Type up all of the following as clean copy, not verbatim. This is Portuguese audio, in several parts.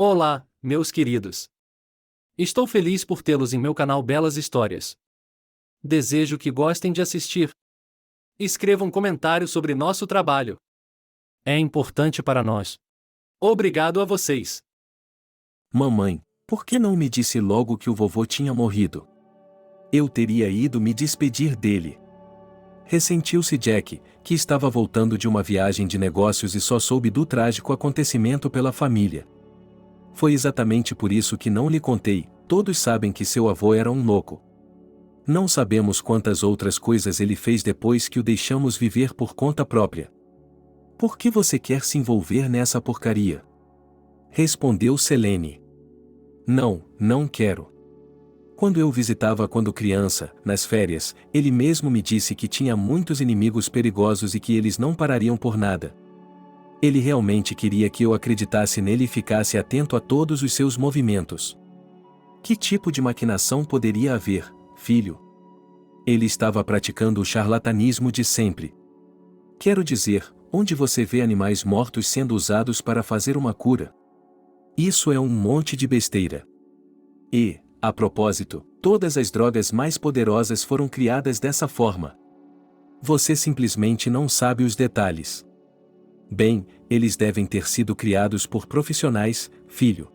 Olá, meus queridos. Estou feliz por tê-los em meu canal Belas Histórias. Desejo que gostem de assistir. Escreva um comentário sobre nosso trabalho. É importante para nós. Obrigado a vocês. Mamãe, por que não me disse logo que o vovô tinha morrido? Eu teria ido me despedir dele. Ressentiu-se Jack, que estava voltando de uma viagem de negócios e só soube do trágico acontecimento pela família. Foi exatamente por isso que não lhe contei. Todos sabem que seu avô era um louco. Não sabemos quantas outras coisas ele fez depois que o deixamos viver por conta própria. Por que você quer se envolver nessa porcaria? Respondeu Selene. Não quero. Quando eu visitava quando criança, nas férias, ele mesmo me disse que tinha muitos inimigos perigosos e que eles não parariam por nada. Ele realmente queria que eu acreditasse nele e ficasse atento a todos os seus movimentos. Que tipo de maquinação poderia haver, filho? Ele estava praticando o charlatanismo de sempre. Quero dizer, onde você vê animais mortos sendo usados para fazer uma cura? Isso é um monte de besteira. E, a propósito, todas as drogas mais poderosas foram criadas dessa forma. Você simplesmente não sabe os detalhes. Bem, eles devem ter sido criados por profissionais, filho.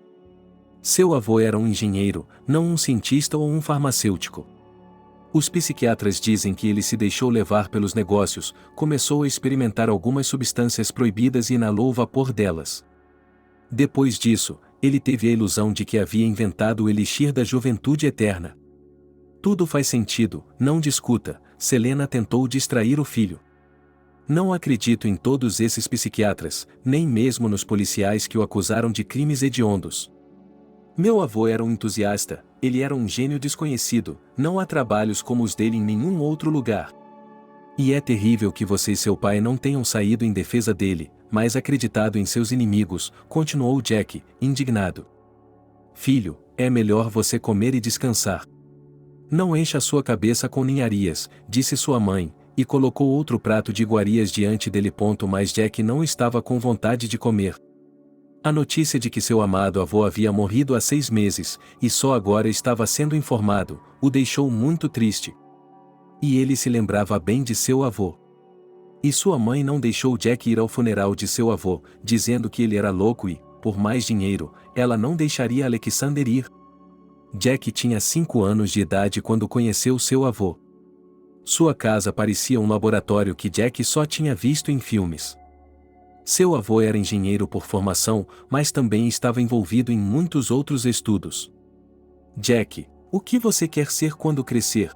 Seu avô era um engenheiro, não um cientista ou um farmacêutico. Os psiquiatras dizem que ele se deixou levar pelos negócios, começou a experimentar algumas substâncias proibidas e inalou o vapor delas. Depois disso, ele teve a ilusão de que havia inventado o elixir da juventude eterna. Tudo faz sentido, não discuta, Selena tentou distrair o filho. Não acredito em todos esses psiquiatras, nem mesmo nos policiais que o acusaram de crimes hediondos. Meu avô era um entusiasta, ele era um gênio desconhecido, não há trabalhos como os dele em nenhum outro lugar. E é terrível que você e seu pai não tenham saído em defesa dele, mas acreditado em seus inimigos, continuou Jack, indignado. Filho, é melhor você comer e descansar. Não encha sua cabeça com ninharias, disse sua mãe, e colocou outro prato de iguarias diante dele. Mas Jack não estava com vontade de comer. A notícia de que seu amado avô havia morrido há 6 meses, e só agora estava sendo informado, o deixou muito triste. E ele se lembrava bem de seu avô. E sua mãe não deixou Jack ir ao funeral de seu avô, dizendo que ele era louco e, por mais dinheiro, ela não deixaria Alexander ir. Jack tinha 5 anos de idade quando conheceu seu avô. Sua casa parecia um laboratório que Jack só tinha visto em filmes. Seu avô era engenheiro por formação, mas também estava envolvido em muitos outros estudos. Jack, o que você quer ser quando crescer?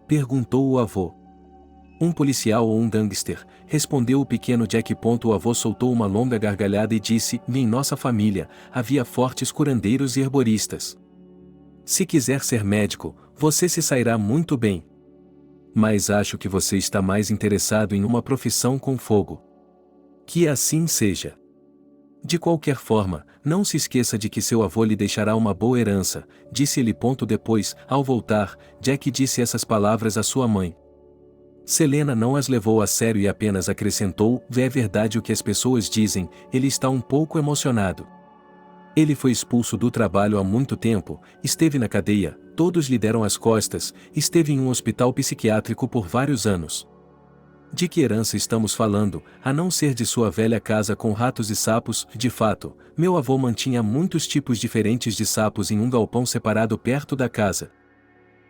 Perguntou o avô. Um policial ou um gangster, respondeu o pequeno Jack. O avô soltou uma longa gargalhada e disse: em nossa família, havia fortes curandeiros e herboristas. Se quiser ser médico, você se sairá muito bem. Mas acho que você está mais interessado em uma profissão com fogo. Que assim seja. De qualquer forma, não se esqueça de que seu avô lhe deixará uma boa herança, disse ele. Depois, ao voltar, Jack disse essas palavras à sua mãe. Selena não as levou a sério e apenas acrescentou: é verdade o que as pessoas dizem, ele está um pouco emocionado. Ele foi expulso do trabalho há muito tempo, esteve na cadeia, todos lhe deram as costas, esteve em um hospital psiquiátrico por vários anos. De que herança estamos falando, a não ser de sua velha casa com ratos e sapos? De fato, meu avô mantinha muitos tipos diferentes de sapos em um galpão separado perto da casa.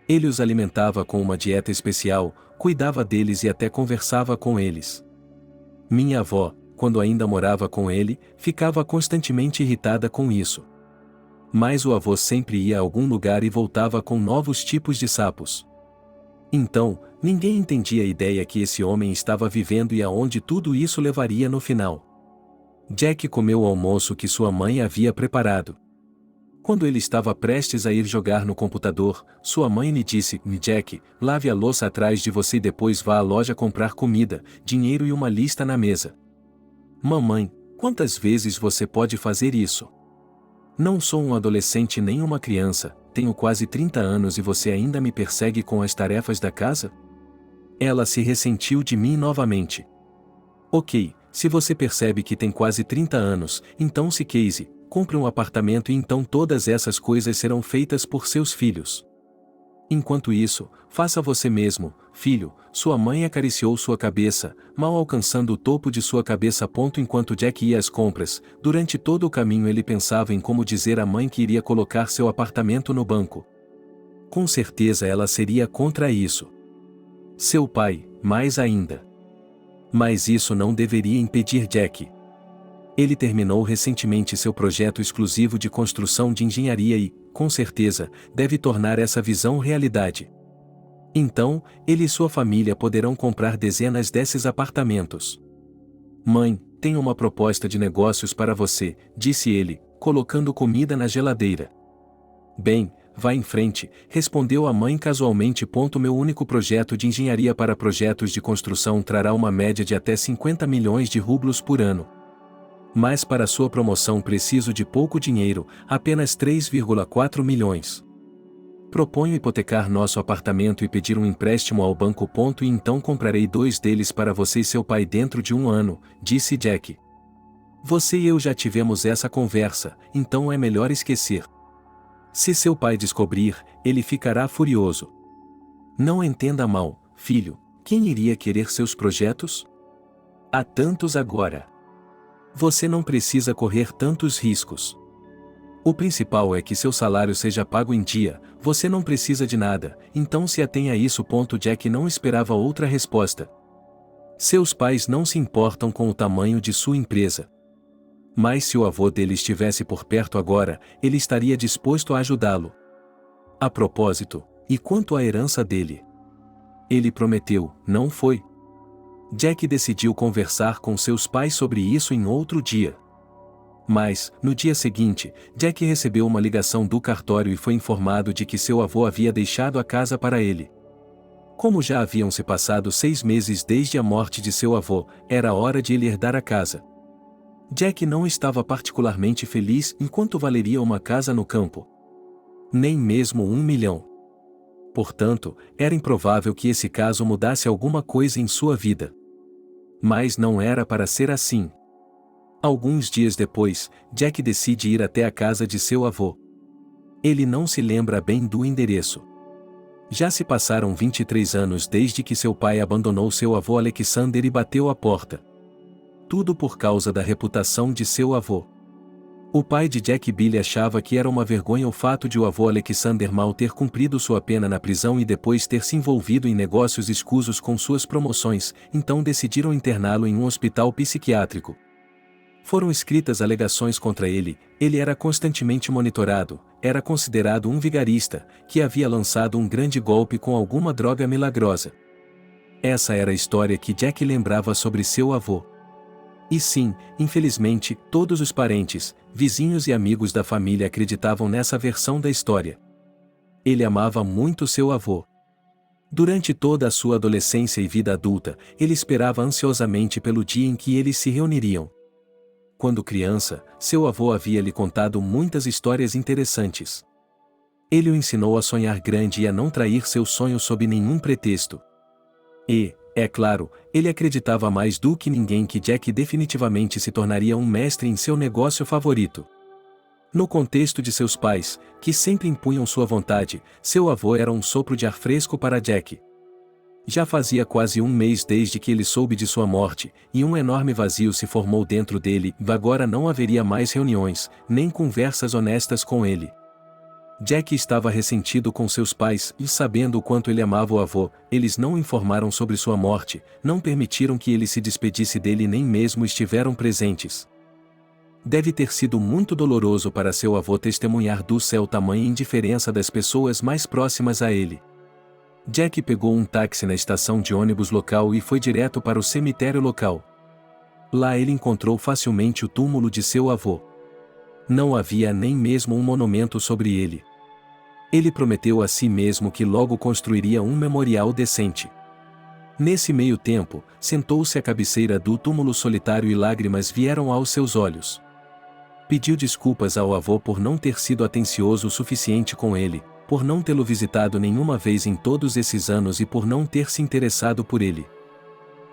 Ele os alimentava com uma dieta especial, cuidava deles e até conversava com eles. Minha avó, quando ainda morava com ele, ficava constantemente irritada com isso. Mas o avô sempre ia a algum lugar e voltava com novos tipos de sapos. Então, ninguém entendia a ideia que esse homem estava vivendo e aonde tudo isso levaria no final. Jack comeu o almoço que sua mãe havia preparado. Quando ele estava prestes a ir jogar no computador, sua mãe lhe disse: Jack, lave a louça atrás de você e depois vá à loja comprar comida, dinheiro e uma lista na mesa. Mamãe, quantas vezes você pode fazer isso? Não sou um adolescente nem uma criança, tenho quase 30 anos e você ainda me persegue com as tarefas da casa? Ela se ressentiu de mim novamente. Ok, se você percebe que tem quase 30 anos, então se case, compre um apartamento e então todas essas coisas serão feitas por seus filhos. Enquanto isso, faça você mesmo, filho. Sua mãe acariciou sua cabeça, mal alcançando o topo de sua cabeça. Enquanto Jack ia às compras, durante todo o caminho ele pensava em como dizer à mãe que iria colocar seu apartamento no banco. Com certeza ela seria contra isso. Seu pai, mais ainda. Mas isso não deveria impedir Jack. Ele terminou recentemente seu projeto exclusivo de construção de engenharia e, com certeza, deve tornar essa visão realidade. Então, ele e sua família poderão comprar dezenas desses apartamentos. Mãe, tenho uma proposta de negócios para você, disse ele, colocando comida na geladeira. Bem, vá em frente, respondeu a mãe casualmente. Meu único projeto de engenharia para projetos de construção trará uma média de até 50 milhões de rublos por ano. Mas para sua promoção preciso de pouco dinheiro, apenas 3,4 milhões. Proponho hipotecar nosso apartamento e pedir um empréstimo ao banco. E então comprarei 2 deles para você e seu pai dentro de 1 ano, disse Jack. Você e eu já tivemos essa conversa, então é melhor esquecer. Se seu pai descobrir, ele ficará furioso. Não entenda mal, filho, quem iria querer seus projetos? Há tantos agora. Você não precisa correr tantos riscos. O principal é que seu salário seja pago em dia, você não precisa de nada, então se atenha a isso. Jack não esperava outra resposta. Seus pais não se importam com o tamanho de sua empresa. Mas se o avô dele estivesse por perto agora, ele estaria disposto a ajudá-lo. A propósito, e quanto à herança dele? Ele prometeu, não foi? Jack decidiu conversar com seus pais sobre isso em outro dia. Mas, no dia seguinte, Jack recebeu uma ligação do cartório e foi informado de que seu avô havia deixado a casa para ele. Como já haviam se passado 6 meses desde a morte de seu avô, era hora de ele herdar a casa. Jack não estava particularmente feliz em quanto valeria uma casa no campo. Nem mesmo 1 milhão. Portanto, era improvável que esse caso mudasse alguma coisa em sua vida. Mas não era para ser assim. Alguns dias depois, Jack decide ir até a casa de seu avô. Ele não se lembra bem do endereço. Já se passaram 23 anos desde que seu pai abandonou seu avô Alexander e bateu a porta. Tudo por causa da reputação de seu avô. O pai de Jack, Billy, achava que era uma vergonha o fato de o avô Alexander mal ter cumprido sua pena na prisão e depois ter se envolvido em negócios escusos com suas promoções, então decidiram interná-lo em um hospital psiquiátrico. Foram escritas alegações contra ele, ele era constantemente monitorado, era considerado um vigarista, que havia lançado um grande golpe com alguma droga milagrosa. Essa era a história que Jack lembrava sobre seu avô. E sim, infelizmente, todos os parentes, vizinhos e amigos da família acreditavam nessa versão da história. Ele amava muito seu avô. Durante toda a sua adolescência e vida adulta, ele esperava ansiosamente pelo dia em que eles se reuniriam. Quando criança, seu avô havia lhe contado muitas histórias interessantes. Ele o ensinou a sonhar grande e a não trair seu sonho sob nenhum pretexto. E, é claro, ele acreditava mais do que ninguém que Jack definitivamente se tornaria um mestre em seu negócio favorito. No contexto de seus pais, que sempre impunham sua vontade, seu avô era um sopro de ar fresco para Jack. Já fazia quase 1 mês desde que ele soube de sua morte, e um enorme vazio se formou dentro dele. Agora não haveria mais reuniões, nem conversas honestas com ele. Jack estava ressentido com seus pais e, sabendo o quanto ele amava o avô, eles não o informaram sobre sua morte, não permitiram que ele se despedisse dele e nem mesmo estiveram presentes. Deve ter sido muito doloroso para seu avô testemunhar do céu tamanha indiferença das pessoas mais próximas a ele. Jack pegou um táxi na estação de ônibus local e foi direto para o cemitério local. Lá ele encontrou facilmente o túmulo de seu avô. Não havia nem mesmo um monumento sobre ele. Ele prometeu a si mesmo que logo construiria um memorial decente. Nesse meio tempo, sentou-se à cabeceira do túmulo solitário e lágrimas vieram aos seus olhos. Pediu desculpas ao avô por não ter sido atencioso o suficiente com ele, por não tê-lo visitado nenhuma vez em todos esses anos e por não ter se interessado por ele.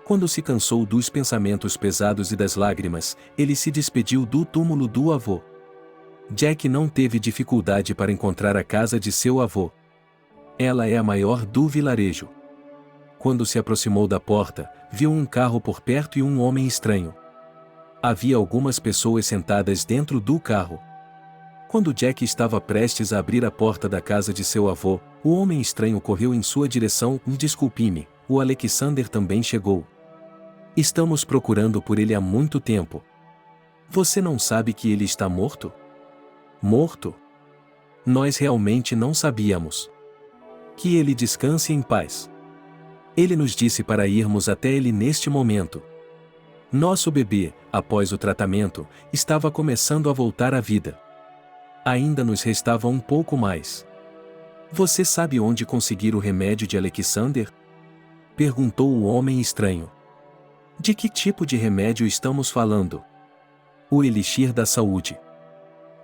Quando se cansou dos pensamentos pesados e das lágrimas, ele se despediu do túmulo do avô. Jack não teve dificuldade para encontrar a casa de seu avô. Ela é a maior do vilarejo. Quando se aproximou da porta, viu um carro por perto e um homem estranho. Havia algumas pessoas sentadas dentro do carro. Quando Jack estava prestes a abrir a porta da casa de seu avô, o homem estranho correu em sua direção. Desculpe-me, o Alexander também chegou. Estamos procurando por ele há muito tempo. Você não sabe que ele está morto? Morto? Nós realmente não sabíamos. Que ele descanse em paz. Ele nos disse para irmos até ele neste momento. Nosso bebê, após o tratamento, estava começando a voltar à vida. Ainda nos restava um pouco mais. Você sabe onde conseguir o remédio de Alexander? Perguntou o homem estranho. De que tipo de remédio estamos falando? O elixir da saúde.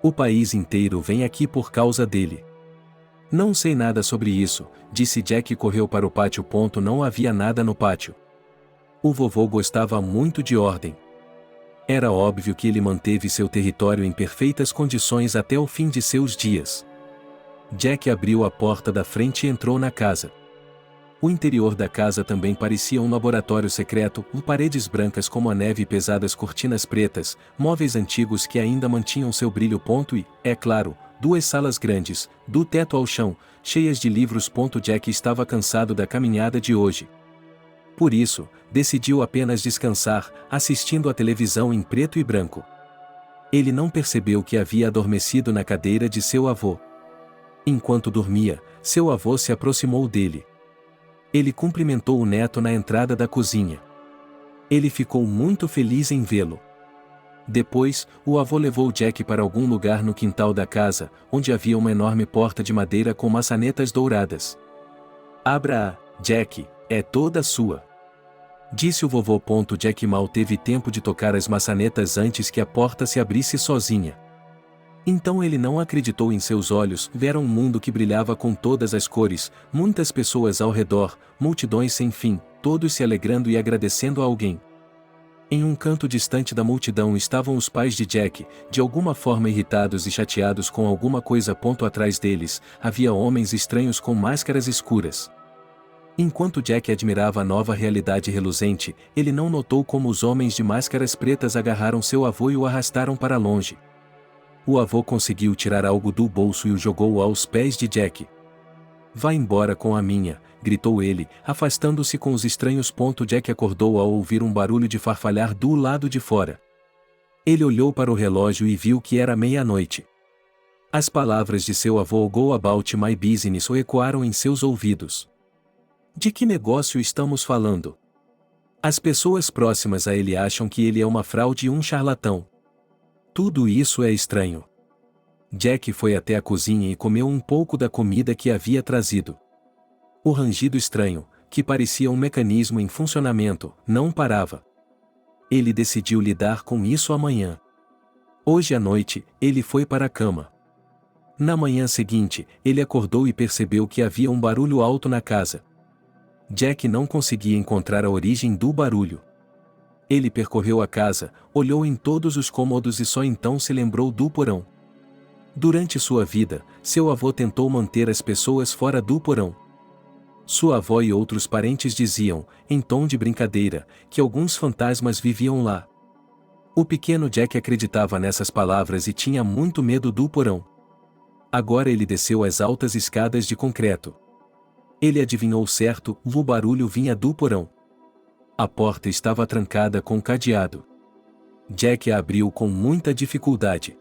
O país inteiro vem aqui por causa dele. Não sei nada sobre isso, disse Jack e correu para o pátio. Não havia nada no pátio. O vovô gostava muito de ordem. Era óbvio que ele manteve seu território em perfeitas condições até o fim de seus dias. Jack abriu a porta da frente e entrou na casa. O interior da casa também parecia um laboratório secreto, com paredes brancas como a neve e pesadas cortinas pretas, móveis antigos que ainda mantinham seu brilho. E, é claro, duas salas grandes, do teto ao chão, cheias de livros. Jack estava cansado da caminhada de hoje. Por isso, decidiu apenas descansar, assistindo à televisão em preto e branco. Ele não percebeu que havia adormecido na cadeira de seu avô. Enquanto dormia, seu avô se aproximou dele. Ele cumprimentou o neto na entrada da cozinha. Ele ficou muito feliz em vê-lo. Depois, o avô levou Jack para algum lugar no quintal da casa, onde havia uma enorme porta de madeira com maçanetas douradas. Abra-a, Jack, é toda sua. Disse o vovô. Jack mal teve tempo de tocar as maçanetas antes que a porta se abrisse sozinha. Então ele não acreditou em seus olhos. Viram um mundo que brilhava com todas as cores, muitas pessoas ao redor, multidões sem fim, todos se alegrando e agradecendo a alguém. Em um canto distante da multidão estavam os pais de Jack, de alguma forma irritados e chateados com alguma coisa. Atrás deles, havia homens estranhos com máscaras escuras. Enquanto Jack admirava a nova realidade reluzente, ele não notou como os homens de máscaras pretas agarraram seu avô e o arrastaram para longe. O avô conseguiu tirar algo do bolso e o jogou aos pés de Jack. Vá embora com a minha, gritou ele, afastando-se com os estranhos. Jack acordou ao ouvir um barulho de farfalhar do lado de fora. Ele olhou para o relógio e viu que era meia-noite. As palavras de seu avô "Go about my business" ecoaram em seus ouvidos. De que negócio estamos falando? As pessoas próximas a ele acham que ele é uma fraude e um charlatão. Tudo isso é estranho. Jack foi até a cozinha e comeu um pouco da comida que havia trazido. O rangido estranho, que parecia um mecanismo em funcionamento, não parava. Ele decidiu lidar com isso amanhã. Hoje à noite, ele foi para a cama. Na manhã seguinte, ele acordou e percebeu que havia um barulho alto na casa. Jack não conseguia encontrar a origem do barulho. Ele percorreu a casa, olhou em todos os cômodos e só então se lembrou do porão. Durante sua vida, seu avô tentou manter as pessoas fora do porão. Sua avó e outros parentes diziam, em tom de brincadeira, que alguns fantasmas viviam lá. O pequeno Jack acreditava nessas palavras e tinha muito medo do porão. Agora ele desceu as altas escadas de concreto. Ele adivinhou certo, o barulho vinha do porão. A porta estava trancada com cadeado. Jack a abriu com muita dificuldade.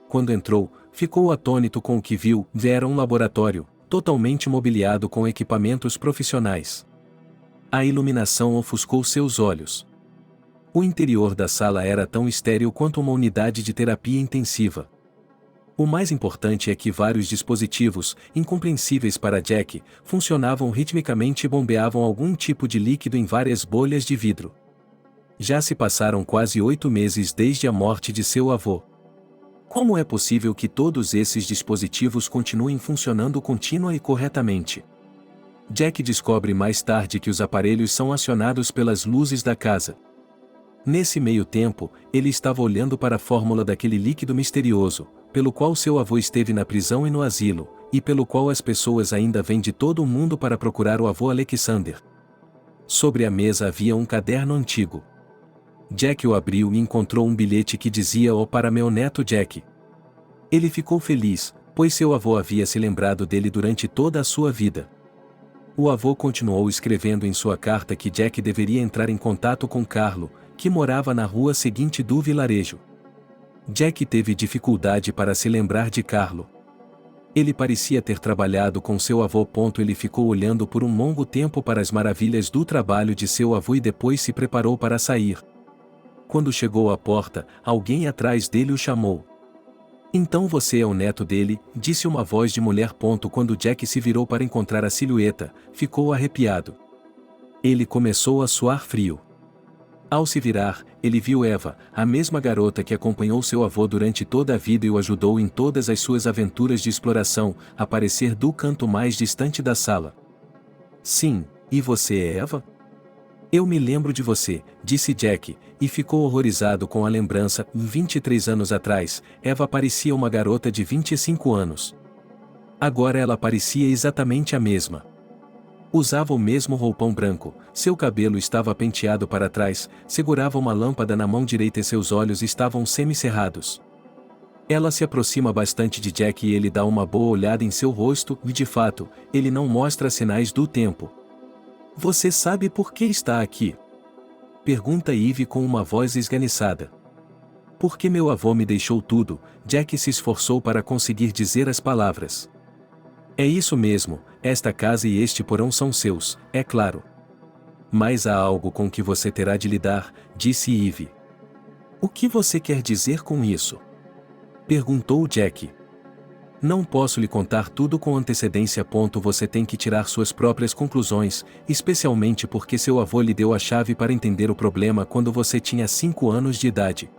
Quando entrou, ficou atônito com o que viu. Era um laboratório, totalmente mobiliado com equipamentos profissionais. A iluminação ofuscou seus olhos. O interior da sala era tão estéril quanto uma unidade de terapia intensiva. O mais importante é que vários dispositivos, incompreensíveis para Jack, funcionavam ritmicamente e bombeavam algum tipo de líquido em várias bolhas de vidro. Já se passaram quase 8 meses desde a morte de seu avô. Como é possível que todos esses dispositivos continuem funcionando contínua e corretamente? Jack descobre mais tarde que os aparelhos são acionados pelas luzes da casa. Nesse meio tempo, ele estava olhando para a fórmula daquele líquido misterioso, pelo qual seu avô esteve na prisão e no asilo, e pelo qual as pessoas ainda vêm de todo o mundo para procurar o avô Alexander. Sobre a mesa havia um caderno antigo. Jack o abriu e encontrou um bilhete que dizia: "Ó para meu neto Jack." Ele ficou feliz, pois seu avô havia se lembrado dele durante toda a sua vida. O avô continuou escrevendo em sua carta que Jack deveria entrar em contato com Carlo, que morava na rua seguinte do vilarejo. Jack teve dificuldade para se lembrar de Carlo. Ele parecia ter trabalhado com seu avô. Ele ficou olhando por um longo tempo para as maravilhas do trabalho de seu avô e depois se preparou para sair. Quando chegou à porta, alguém atrás dele o chamou. "Então você é o neto dele", disse uma voz de mulher. Quando Jack se virou para encontrar a silhueta, ficou arrepiado. Ele começou a suar frio. Ao se virar, ele viu Eva, a mesma garota que acompanhou seu avô durante toda a vida e o ajudou em todas as suas aventuras de exploração, aparecer do canto mais distante da sala. "Sim, e você é Eva?" "Eu me lembro de você", disse Jack, e ficou horrorizado com a lembrança. 23 anos atrás, Eva parecia uma garota de 25 anos. Agora ela parecia exatamente a mesma. Usava o mesmo roupão branco, seu cabelo estava penteado para trás, segurava uma lâmpada na mão direita e seus olhos estavam semicerrados. Ela se aproxima bastante de Jack e ele dá uma boa olhada em seu rosto e, de fato, ele não mostra sinais do tempo. "Você sabe por que está aqui?" pergunta Eve com uma voz esganiçada. "Porque meu avô me deixou tudo", Jack se esforçou para conseguir dizer as palavras. "É isso mesmo, esta casa e este porão são seus, é claro. Mas há algo com que você terá de lidar", disse Eve. "O que você quer dizer com isso?" perguntou Jack. "Não posso lhe contar tudo com antecedência. Você tem que tirar suas próprias conclusões, especialmente porque seu avô lhe deu a chave para entender o problema quando você tinha 5 anos de idade.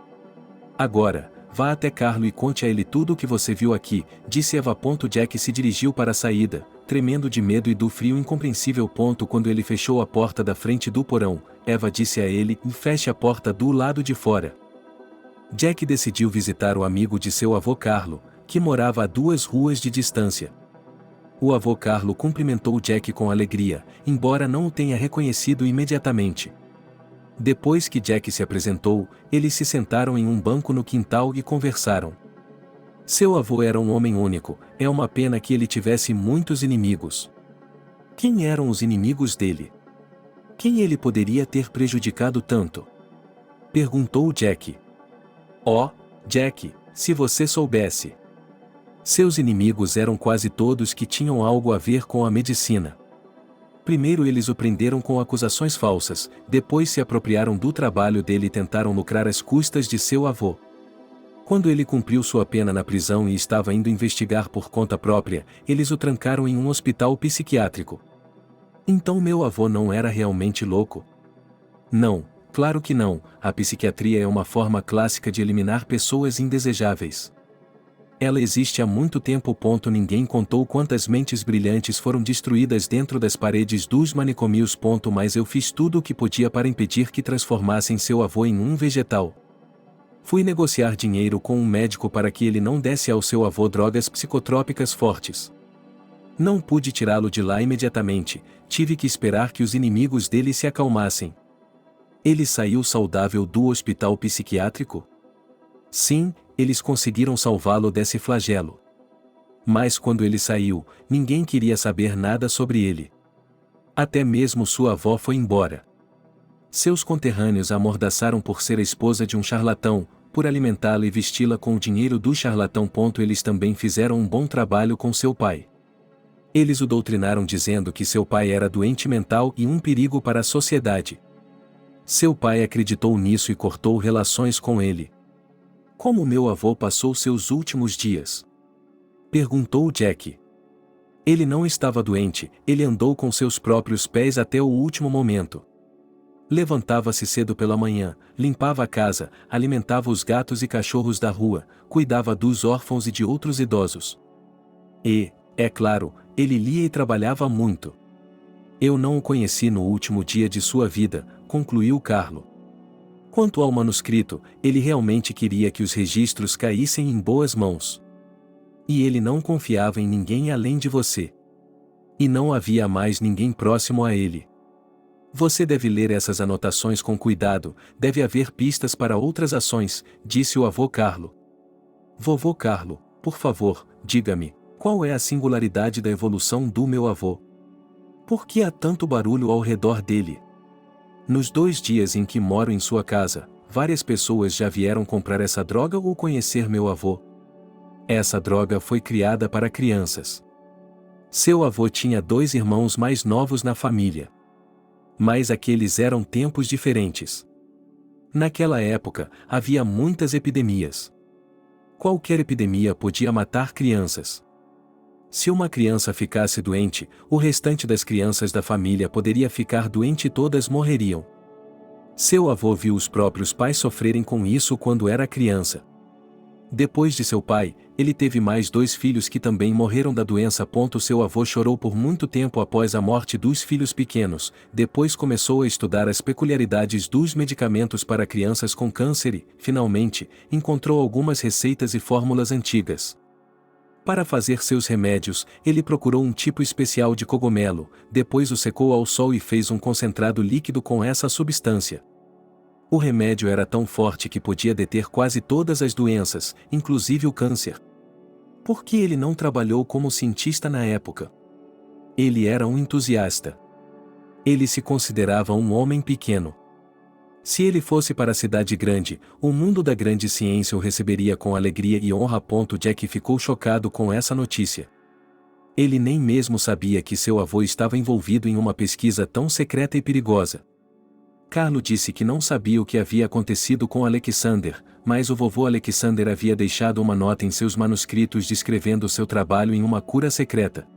Agora, vá até Carlo e conte a ele tudo o que você viu aqui", disse Eva. Jack se dirigiu para a saída, tremendo de medo e do frio incompreensível. Quando ele fechou a porta da frente do porão, Eva disse a ele: "Feche a porta do lado de fora." Jack decidiu visitar o amigo de seu avô Carlo, que morava a 2 ruas de distância. O avô Carlo cumprimentou Jack com alegria, embora não o tenha reconhecido imediatamente. Depois que Jack se apresentou, eles se sentaram em um banco no quintal e conversaram. Seu avô era um homem único, é uma pena que ele tivesse muitos inimigos. Quem eram os inimigos dele? Quem ele poderia ter prejudicado tanto? Perguntou Jack. "Oh, Jack, se você soubesse. Seus inimigos eram quase todos que tinham algo a ver com a medicina. Primeiro eles o prenderam com acusações falsas, depois se apropriaram do trabalho dele e tentaram lucrar às custas de seu avô. Quando ele cumpriu sua pena na prisão e estava indo investigar por conta própria, eles o trancaram em um hospital psiquiátrico. Então meu avô não era realmente louco? Não, claro que não. A psiquiatria é uma forma clássica de eliminar pessoas indesejáveis. Ela existe há muito tempo. Ninguém contou quantas mentes brilhantes foram destruídas dentro das paredes dos manicômios. Mas eu fiz tudo o que podia para impedir que transformassem seu avô em um vegetal. Fui negociar dinheiro com um médico para que ele não desse ao seu avô drogas psicotrópicas fortes. Não pude tirá-lo de lá imediatamente, tive que esperar que os inimigos dele se acalmassem." "Ele saiu saudável do hospital psiquiátrico?" "Sim, eles conseguiram salvá-lo desse flagelo. Mas quando ele saiu, ninguém queria saber nada sobre ele. Até mesmo sua avó foi embora. Seus conterrâneos a amordaçaram por ser a esposa de um charlatão, por alimentá-la e vesti-la com o dinheiro do charlatão. Eles também fizeram um bom trabalho com seu pai. Eles o doutrinaram dizendo que seu pai era doente mental e um perigo para a sociedade. Seu pai acreditou nisso e cortou relações com ele." "Como meu avô passou seus últimos dias?" perguntou Jack. "Ele não estava doente, ele andou com seus próprios pés até o último momento. Levantava-se cedo pela manhã, limpava a casa, alimentava os gatos e cachorros da rua, cuidava dos órfãos e de outros idosos. E, é claro, ele lia e trabalhava muito. Eu não o conheci no último dia de sua vida", concluiu Carlo. Quanto ao manuscrito, ele realmente queria que os registros caíssem em boas mãos. E ele não confiava em ninguém além de você. E não havia mais ninguém próximo a ele. Você deve ler essas anotações com cuidado, deve haver pistas para outras ações, disse o avô Carlo. Vovô Carlo, por favor, diga-me, qual é a singularidade da evolução do meu avô? Por que há tanto barulho ao redor dele? Nos 2 dias em que moro em sua casa, várias pessoas já vieram comprar essa droga ou conhecer meu avô. Essa droga foi criada para crianças. Seu avô tinha 2 irmãos mais novos na família. Mas aqueles eram tempos diferentes. Naquela época, havia muitas epidemias. Qualquer epidemia podia matar crianças. Se uma criança ficasse doente, o restante das crianças da família poderia ficar doente e todas morreriam. Seu avô viu os próprios pais sofrerem com isso quando era criança. Depois de seu pai, ele teve mais 2 filhos que também morreram da doença. Seu avô chorou por muito tempo após a morte dos filhos pequenos, depois começou a estudar as peculiaridades dos medicamentos para crianças com câncer e, finalmente, encontrou algumas receitas e fórmulas antigas. Para fazer seus remédios, ele procurou um tipo especial de cogumelo, depois o secou ao sol e fez um concentrado líquido com essa substância. O remédio era tão forte que podia deter quase todas as doenças, inclusive o câncer. Por que ele não trabalhou como cientista na época? Ele era um entusiasta. Ele se considerava um homem pequeno. Se ele fosse para a cidade grande, o mundo da grande ciência o receberia com alegria e honra. Jack ficou chocado com essa notícia. Ele nem mesmo sabia que seu avô estava envolvido em uma pesquisa tão secreta e perigosa. Carlo disse que não sabia o que havia acontecido com Alexander, mas o vovô Alexander havia deixado uma nota em seus manuscritos descrevendo seu trabalho em uma cura secreta.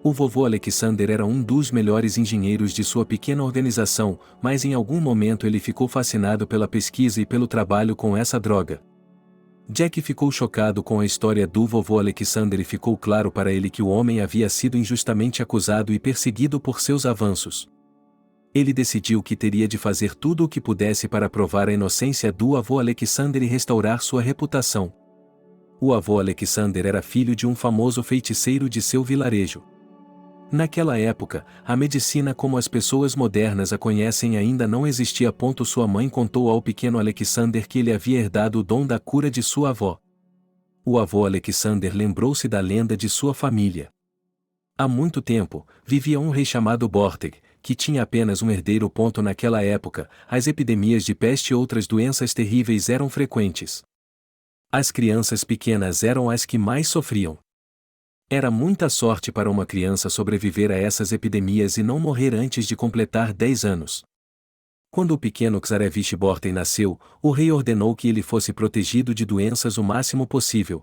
O vovô Alexander era um dos melhores engenheiros de sua pequena organização, mas em algum momento ele ficou fascinado pela pesquisa e pelo trabalho com essa droga. Jack ficou chocado com a história do vovô Alexander e ficou claro para ele que o homem havia sido injustamente acusado e perseguido por seus avanços. Ele decidiu que teria de fazer tudo o que pudesse para provar a inocência do avô Alexander e restaurar sua reputação. O avô Alexander era filho de um famoso feiticeiro de seu vilarejo. Naquela época, a medicina como as pessoas modernas a conhecem ainda não existia. Sua mãe contou ao pequeno Alexander que ele havia herdado o dom da cura de sua avó. O avô Alexander lembrou-se da lenda de sua família. Há muito tempo, vivia um rei chamado Borteg, que tinha apenas um herdeiro. Naquela época, as epidemias de peste e outras doenças terríveis eram frequentes. As crianças pequenas eram as que mais sofriam. Era muita sorte para uma criança sobreviver a essas epidemias e não morrer antes de completar 10 anos. Quando o pequeno Czarevich Borteg nasceu, o rei ordenou que ele fosse protegido de doenças o máximo possível.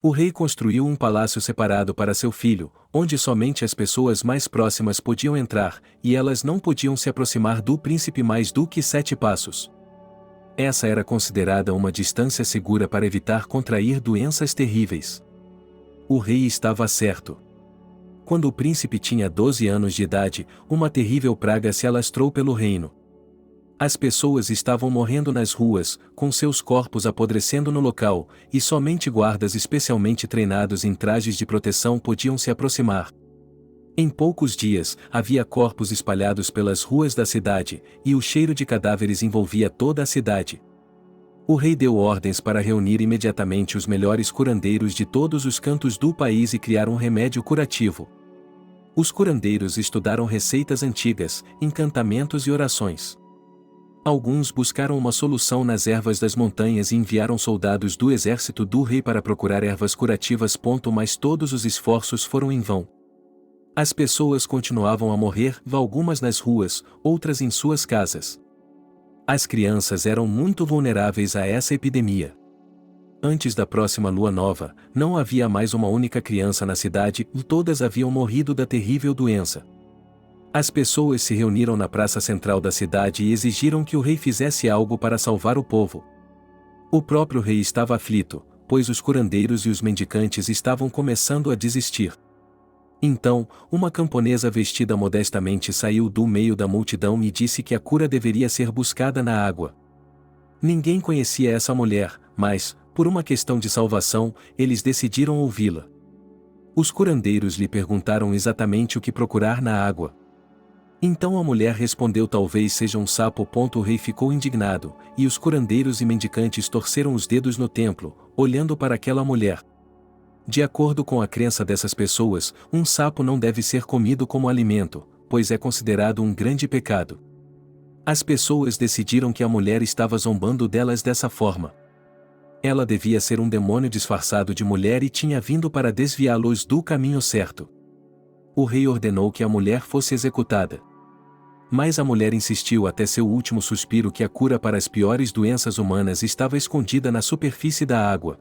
O rei construiu um palácio separado para seu filho, onde somente as pessoas mais próximas podiam entrar, e elas não podiam se aproximar do príncipe mais do que 7 passos. Essa era considerada uma distância segura para evitar contrair doenças terríveis. O rei estava certo. Quando o príncipe tinha 12 anos de idade, uma terrível praga se alastrou pelo reino. As pessoas estavam morrendo nas ruas, com seus corpos apodrecendo no local, e somente guardas especialmente treinados em trajes de proteção podiam se aproximar. Em poucos dias, havia corpos espalhados pelas ruas da cidade, e o cheiro de cadáveres envolvia toda a cidade. O rei deu ordens para reunir imediatamente os melhores curandeiros de todos os cantos do país e criar um remédio curativo. Os curandeiros estudaram receitas antigas, encantamentos e orações. Alguns buscaram uma solução nas ervas das montanhas e enviaram soldados do exército do rei para procurar ervas curativas. Mas todos os esforços foram em vão. As pessoas continuavam a morrer, algumas nas ruas, outras em suas casas. As crianças eram muito vulneráveis a essa epidemia. Antes da próxima lua nova, não havia mais uma única criança na cidade e todas haviam morrido da terrível doença. As pessoas se reuniram na praça central da cidade e exigiram que o rei fizesse algo para salvar o povo. O próprio rei estava aflito, pois os curandeiros e os mendicantes estavam começando a desistir. Então, uma camponesa vestida modestamente saiu do meio da multidão e disse que a cura deveria ser buscada na água. Ninguém conhecia essa mulher, mas, Por uma questão de salvação, eles decidiram ouvi-la. Os curandeiros lhe perguntaram exatamente o que procurar na água. Então a mulher respondeu: talvez seja um sapo. O rei ficou indignado, e os curandeiros e mendicantes torceram os dedos no templo, olhando para aquela mulher. De acordo com a crença dessas pessoas, um sapo não deve ser comido como alimento, pois é considerado um grande pecado. As pessoas decidiram que a mulher estava zombando delas dessa forma. Ela devia ser um demônio disfarçado de mulher e tinha vindo para desviá-los do caminho certo. O rei ordenou que a mulher fosse executada. Mas a mulher insistiu até seu último suspiro que a cura para as piores doenças humanas estava escondida na superfície da água.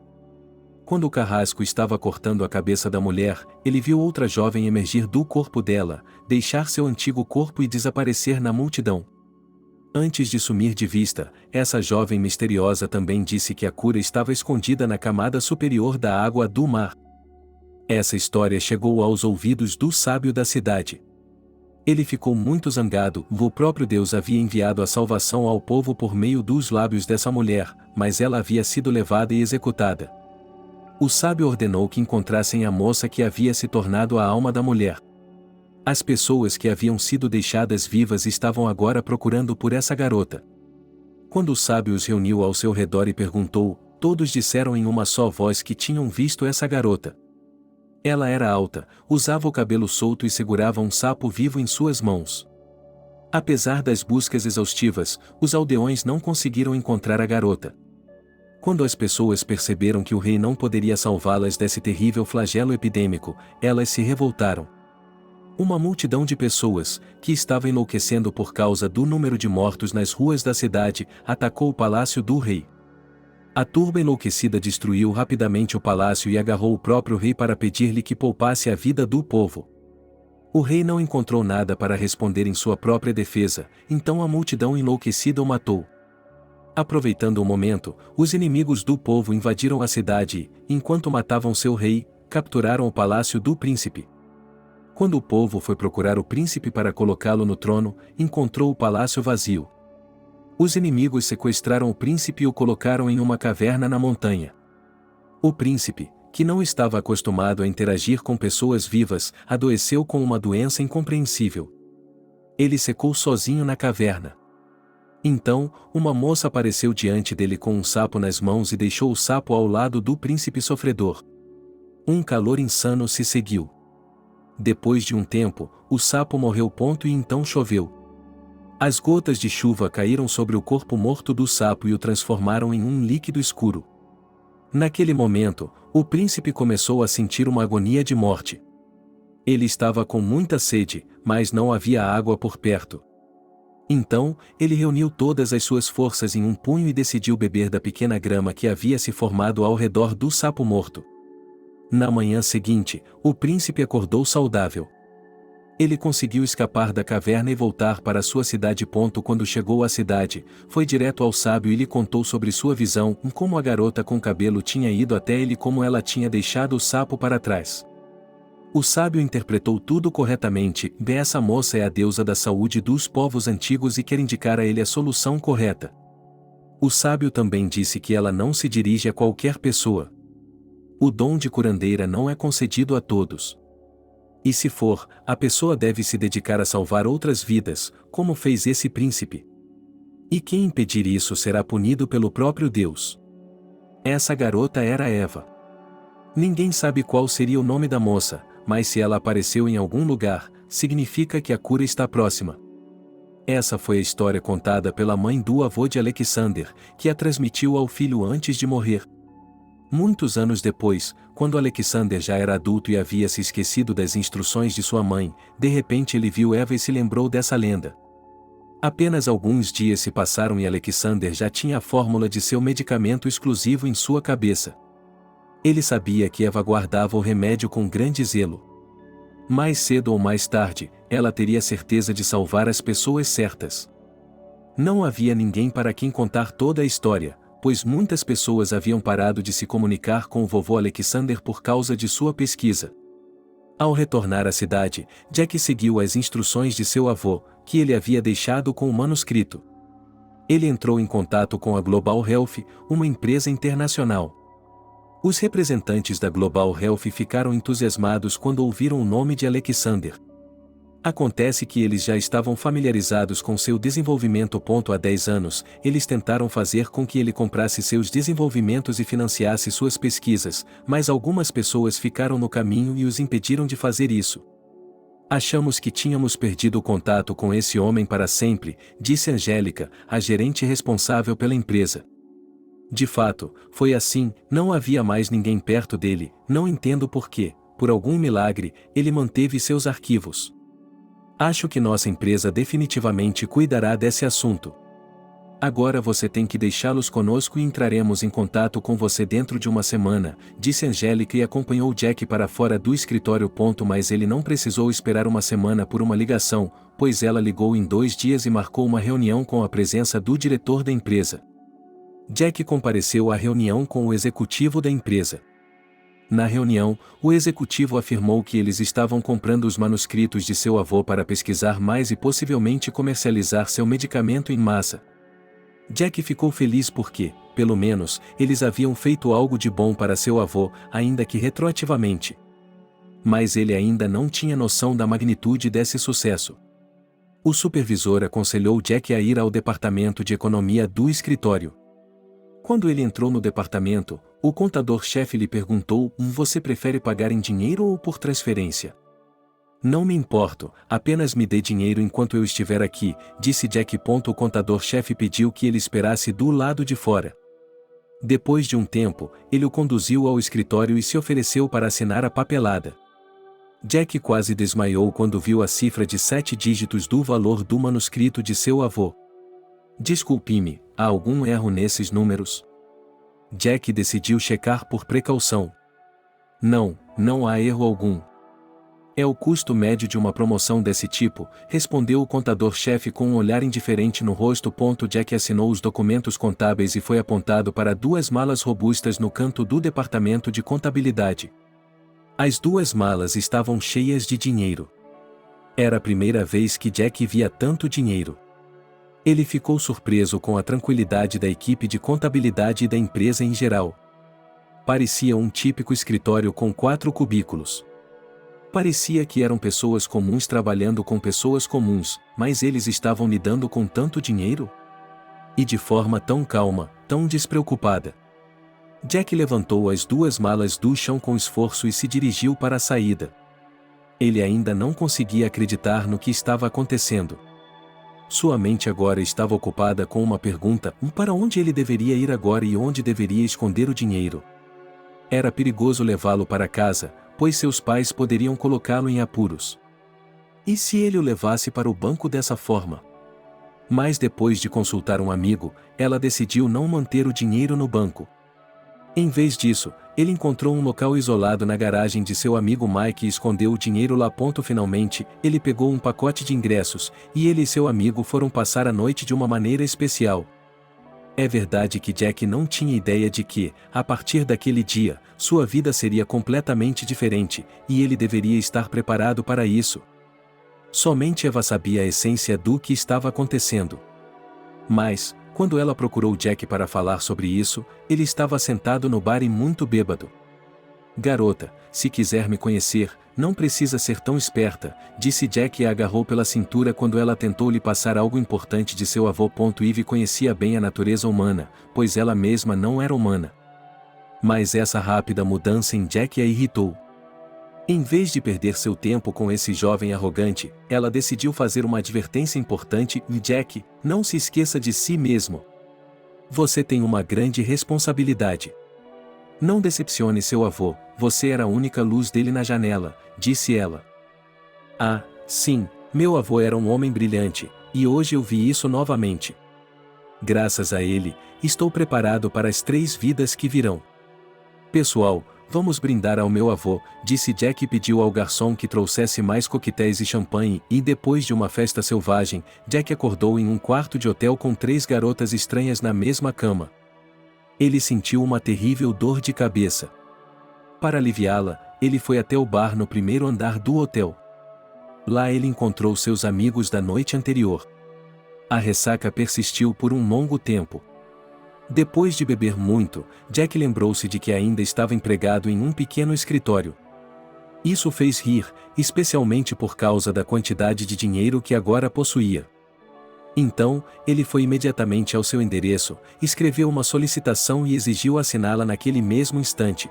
Quando o carrasco estava cortando a cabeça da mulher, ele viu outra jovem emergir do corpo dela, deixar seu antigo corpo e desaparecer na multidão. Antes de sumir de vista, essa jovem misteriosa também disse que a cura estava escondida na camada superior da água do mar. Essa história chegou aos ouvidos do sábio da cidade. Ele ficou muito zangado. O próprio Deus havia enviado a salvação ao povo por meio dos lábios dessa mulher, mas ela havia sido levada e executada. O sábio ordenou que encontrassem a moça que havia se tornado a alma da mulher. As pessoas que haviam sido deixadas vivas estavam agora procurando por essa garota. Quando o sábio os reuniu ao seu redor e perguntou, todos disseram em uma só voz que tinham visto essa garota. Ela era alta, usava o cabelo solto e segurava um sapo vivo em suas mãos. Apesar das buscas exaustivas, os aldeões não conseguiram encontrar a garota. Quando as pessoas perceberam que o rei não poderia salvá-las desse terrível flagelo epidêmico, elas se revoltaram. Uma multidão de pessoas, que estava enlouquecendo por causa do número de mortos nas ruas da cidade, atacou o palácio do rei. A turba enlouquecida destruiu rapidamente o palácio e agarrou o próprio rei para pedir-lhe que poupasse a vida do povo. O rei não encontrou nada para responder em sua própria defesa, então a multidão enlouquecida o matou. Aproveitando o momento, os inimigos do povo invadiram a cidade e, enquanto matavam seu rei, capturaram o palácio do príncipe. Quando o povo foi procurar o príncipe para colocá-lo no trono, encontrou o palácio vazio. Os inimigos sequestraram o príncipe e o colocaram em uma caverna na montanha. O príncipe, que não estava acostumado a interagir com pessoas vivas, adoeceu com uma doença incompreensível. Ele secou sozinho na caverna. Então, uma moça apareceu diante dele com um sapo nas mãos e deixou o sapo ao lado do príncipe sofredor. Um calor insano se seguiu. Depois de um tempo, o sapo morreu. E então choveu. As gotas de chuva caíram sobre o corpo morto do sapo e o transformaram em um líquido escuro. Naquele momento, o príncipe começou a sentir uma agonia de morte. Ele estava com muita sede, mas não havia água por perto. Então, ele reuniu todas as suas forças em um punho e decidiu beber da pequena grama que havia se formado ao redor do sapo morto. Na manhã seguinte, o príncipe acordou saudável. Ele conseguiu escapar da caverna e voltar para sua cidade. Quando chegou à cidade, foi direto ao sábio e lhe contou sobre sua visão, como a garota com cabelo tinha ido até ele e como ela tinha deixado o sapo para trás. O sábio interpretou tudo corretamente. Essa moça é a deusa da saúde dos povos antigos e quer indicar a ele a solução correta. O sábio também disse que ela não se dirige a qualquer pessoa. O dom de curandeira não é concedido a todos. E se for, a pessoa deve se dedicar a salvar outras vidas, como fez esse príncipe. E quem impedir isso será punido pelo próprio Deus. Essa garota era Eva. Ninguém sabe qual seria o nome da moça, mas se ela apareceu em algum lugar, significa que a cura está próxima. Essa foi a história contada pela mãe do avô de Alexander, que a transmitiu ao filho antes de morrer. Muitos anos depois, quando Alexander já era adulto e havia se esquecido das instruções de sua mãe, de repente ele viu Eva e se lembrou dessa lenda. Apenas alguns dias se passaram e Alexander já tinha a fórmula de seu medicamento exclusivo em sua cabeça. Ele sabia que Eva guardava o remédio com grande zelo. Mais cedo ou mais tarde, ela teria certeza de salvar as pessoas certas. Não havia ninguém para quem contar toda a história, pois muitas pessoas haviam parado de se comunicar com o vovô Alexander por causa de sua pesquisa. Ao retornar à cidade, Jack seguiu as instruções de seu avô, que ele havia deixado com o manuscrito. Ele entrou em contato com a Global Health, uma empresa internacional. Os representantes da Global Health ficaram entusiasmados quando ouviram o nome de Alexander. Acontece que eles já estavam familiarizados com seu desenvolvimento. Há 10 anos, eles tentaram fazer com que ele comprasse seus desenvolvimentos e financiasse suas pesquisas, mas algumas pessoas ficaram no caminho e os impediram de fazer isso. Achamos que tínhamos perdido o contato com esse homem para sempre, disse Angélica, a gerente responsável pela empresa. De fato, foi assim, não havia mais ninguém perto dele, não entendo por quê, por algum milagre, ele manteve seus arquivos. Acho que nossa empresa definitivamente cuidará desse assunto. Agora você tem que deixá-los conosco e entraremos em contato com você dentro de uma semana, disse Angélica e acompanhou Jack para fora do escritório. Mas ele não precisou esperar uma semana por uma ligação, pois ela ligou em 2 dias e marcou uma reunião com a presença do diretor da empresa. Jack compareceu à reunião com o executivo da empresa. Na reunião, o executivo afirmou que eles estavam comprando os manuscritos de seu avô para pesquisar mais e possivelmente comercializar seu medicamento em massa. Jack ficou feliz porque, pelo menos, eles haviam feito algo de bom para seu avô, ainda que retroativamente. Mas ele ainda não tinha noção da magnitude desse sucesso. O supervisor aconselhou Jack a ir ao departamento de economia do escritório. Quando ele entrou no departamento, o contador-chefe lhe perguntou: você prefere pagar em dinheiro ou por transferência? Não me importo, apenas me dê dinheiro enquanto eu estiver aqui, disse Jack. O contador-chefe pediu que ele esperasse do lado de fora. Depois de um tempo, ele o conduziu ao escritório e se ofereceu para assinar a papelada. Jack quase desmaiou quando viu a cifra de 7 dígitos do valor do manuscrito de seu avô. Desculpe-me, há algum erro nesses números? Jack decidiu checar por precaução. Não há erro algum. É o custo médio de uma promoção desse tipo, respondeu o contador-chefe com um olhar indiferente no rosto. Jack assinou os documentos contábeis e foi apontado para 2 malas robustas no canto do departamento de contabilidade. As 2 malas estavam cheias de dinheiro. Era a primeira vez que Jack via tanto dinheiro. Ele ficou surpreso com a tranquilidade da equipe de contabilidade e da empresa em geral. Parecia um típico escritório com 4 cubículos. Parecia que eram pessoas comuns trabalhando com pessoas comuns, mas eles estavam lidando com tanto dinheiro? E de forma tão calma, tão despreocupada. Jack levantou as 2 malas do chão com esforço e se dirigiu para a saída. Ele ainda não conseguia acreditar no que estava acontecendo. Sua mente agora estava ocupada com uma pergunta: para onde ele deveria ir agora e onde deveria esconder o dinheiro? Era perigoso levá-lo para casa, pois seus pais poderiam colocá-lo em apuros. E se ele o levasse para o banco dessa forma? Mas depois de consultar um amigo, ela decidiu não manter o dinheiro no banco. Em vez disso, ele encontrou um local isolado na garagem de seu amigo Mike e escondeu o dinheiro lá. Finalmente, ele pegou um pacote de ingressos, e ele e seu amigo foram passar a noite de uma maneira especial. É verdade que Jack não tinha ideia de que, a partir daquele dia, sua vida seria completamente diferente, e ele deveria estar preparado para isso. Somente Eva sabia a essência do que estava acontecendo. Mas, quando ela procurou Jack para falar sobre isso, ele estava sentado no bar e muito bêbado. Garota, se quiser me conhecer, não precisa ser tão esperta, disse Jack e a agarrou pela cintura quando ela tentou lhe passar algo importante de seu avô. Eve conhecia bem a natureza humana, pois ela mesma não era humana. Mas essa rápida mudança em Jack a irritou. Em vez de perder seu tempo com esse jovem arrogante, ela decidiu fazer uma advertência importante: Jack, não se esqueça de si mesmo. Você tem uma grande responsabilidade. Não decepcione seu avô, você era a única luz dele na janela, disse ela. Ah, sim, meu avô era um homem brilhante, e hoje eu vi isso novamente. Graças a ele, estou preparado para as 3 vidas que virão. Pessoal, vamos brindar ao meu avô, disse Jack e pediu ao garçom que trouxesse mais coquetéis e champanhe, e depois de uma festa selvagem, Jack acordou em um quarto de hotel com 3 garotas estranhas na mesma cama. Ele sentiu uma terrível dor de cabeça. Para aliviá-la, ele foi até o bar no primeiro andar do hotel. Lá ele encontrou seus amigos da noite anterior. A ressaca persistiu por um longo tempo. Depois de beber muito, Jack lembrou-se de que ainda estava empregado em um pequeno escritório. Isso o fez rir, especialmente por causa da quantidade de dinheiro que agora possuía. Então, ele foi imediatamente ao seu endereço, escreveu uma solicitação e exigiu assiná-la naquele mesmo instante.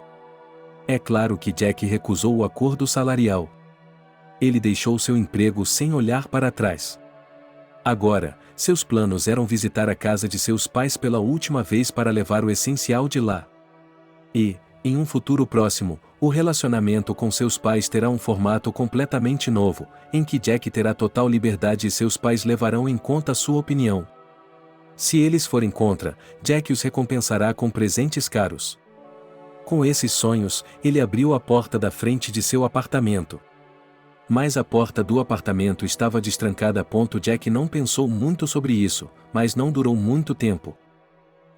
É claro que Jack recusou o acordo salarial. Ele deixou seu emprego sem olhar para trás. Agora, seus planos eram visitar a casa de seus pais pela última vez para levar o essencial de lá. E, em um futuro próximo, o relacionamento com seus pais terá um formato completamente novo, em que Jack terá total liberdade e seus pais levarão em conta sua opinião. Se eles forem contra, Jack os recompensará com presentes caros. Com esses sonhos, ele abriu a porta da frente de seu apartamento. Mas a porta do apartamento estava destrancada. Jack não pensou muito sobre isso, mas não durou muito tempo.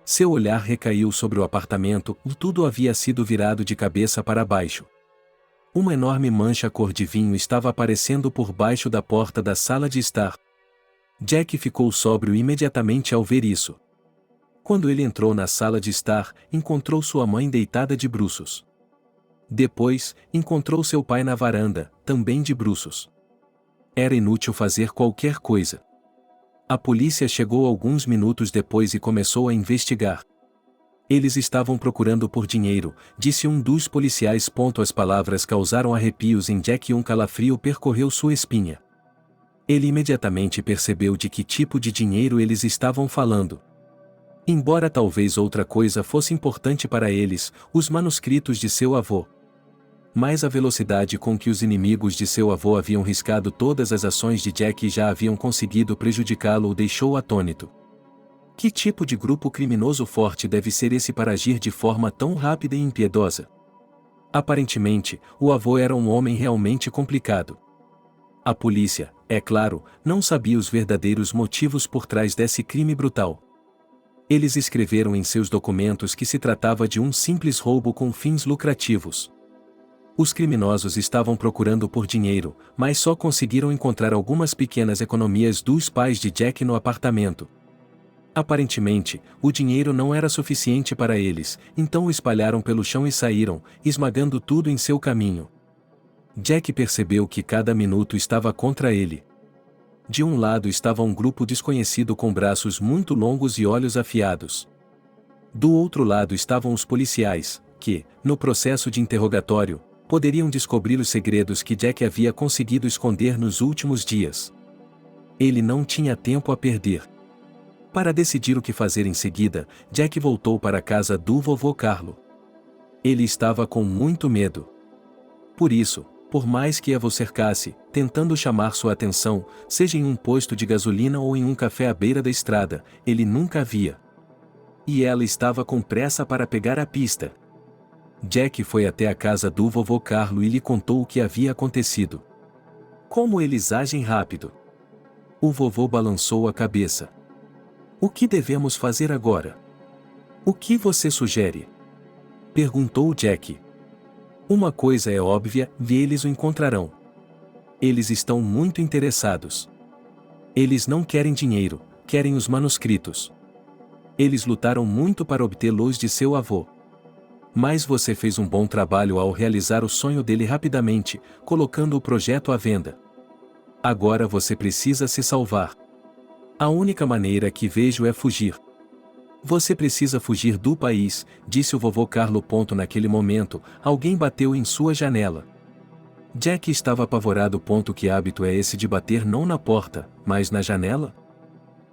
Seu olhar recaiu sobre o apartamento e tudo havia sido virado de cabeça para baixo. Uma enorme mancha cor de vinho estava aparecendo por baixo da porta da sala de estar. Jack ficou sóbrio imediatamente ao ver isso. Quando ele entrou na sala de estar, encontrou sua mãe deitada de bruços. Depois, encontrou seu pai na varanda, também de bruços. Era inútil fazer qualquer coisa. A polícia chegou alguns minutos depois e começou a investigar. Eles estavam procurando por dinheiro, disse um dos policiais. As palavras causaram arrepios em Jack e um calafrio percorreu sua espinha. Ele imediatamente percebeu de que tipo de dinheiro eles estavam falando. Embora talvez outra coisa fosse importante para eles, os manuscritos de seu avô. Mas a velocidade com que os inimigos de seu avô haviam riscado todas as ações de Jack e já haviam conseguido prejudicá-lo o deixou atônito. Que tipo de grupo criminoso forte deve ser esse para agir de forma tão rápida e impiedosa? Aparentemente, o avô era um homem realmente complicado. A polícia, é claro, não sabia os verdadeiros motivos por trás desse crime brutal. Eles escreveram em seus documentos que se tratava de um simples roubo com fins lucrativos. Os criminosos estavam procurando por dinheiro, mas só conseguiram encontrar algumas pequenas economias dos pais de Jack no apartamento. Aparentemente, o dinheiro não era suficiente para eles, então o espalharam pelo chão e saíram, esmagando tudo em seu caminho. Jack percebeu que cada minuto estava contra ele. De um lado estava um grupo desconhecido com braços muito longos e olhos afiados. Do outro lado estavam os policiais, que, no processo de interrogatório, poderiam descobrir os segredos que Jack havia conseguido esconder nos últimos dias. Ele não tinha tempo a perder. Para decidir o que fazer em seguida, Jack voltou para a casa do vovô Carlo. Ele estava com muito medo. Por isso, por mais que Eva o cercasse, tentando chamar sua atenção, seja em um posto de gasolina ou em um café à beira da estrada, ele nunca a via. E ela estava com pressa para pegar a pista. Jack foi até a casa do vovô Carlo e lhe contou o que havia acontecido. Como eles agem rápido. O vovô balançou a cabeça. O que devemos fazer agora? O que você sugere? Perguntou Jack. Uma coisa é óbvia, eles o encontrarão. Eles estão muito interessados. Eles não querem dinheiro, querem os manuscritos. Eles lutaram muito para obtê-los de seu avô. Mas você fez um bom trabalho ao realizar o sonho dele rapidamente, colocando o projeto à venda. Agora você precisa se salvar. A única maneira que vejo é fugir. Você precisa fugir do país, disse o vovô Carlo. Naquele momento, alguém bateu em sua janela. Jack estava apavorado. Que hábito é esse de bater não na porta, mas na janela?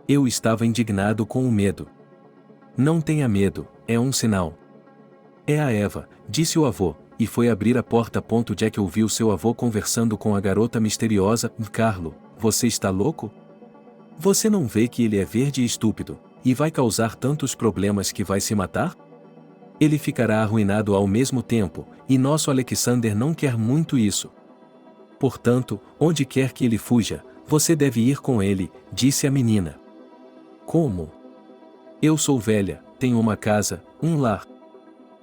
Eu estava indignado com o medo. Não tenha medo, é um sinal. É a Eva, disse o avô, e foi abrir a porta. Jack ouviu seu avô conversando com a garota misteriosa. Carlo, você está louco? Você não vê que ele é verde e estúpido, e vai causar tantos problemas que vai se matar? Ele ficará arruinado ao mesmo tempo, e nosso Alexander não quer muito isso. Portanto, onde quer que ele fuja, você deve ir com ele, disse a menina. Como? Eu sou velha, tenho uma casa, um lar.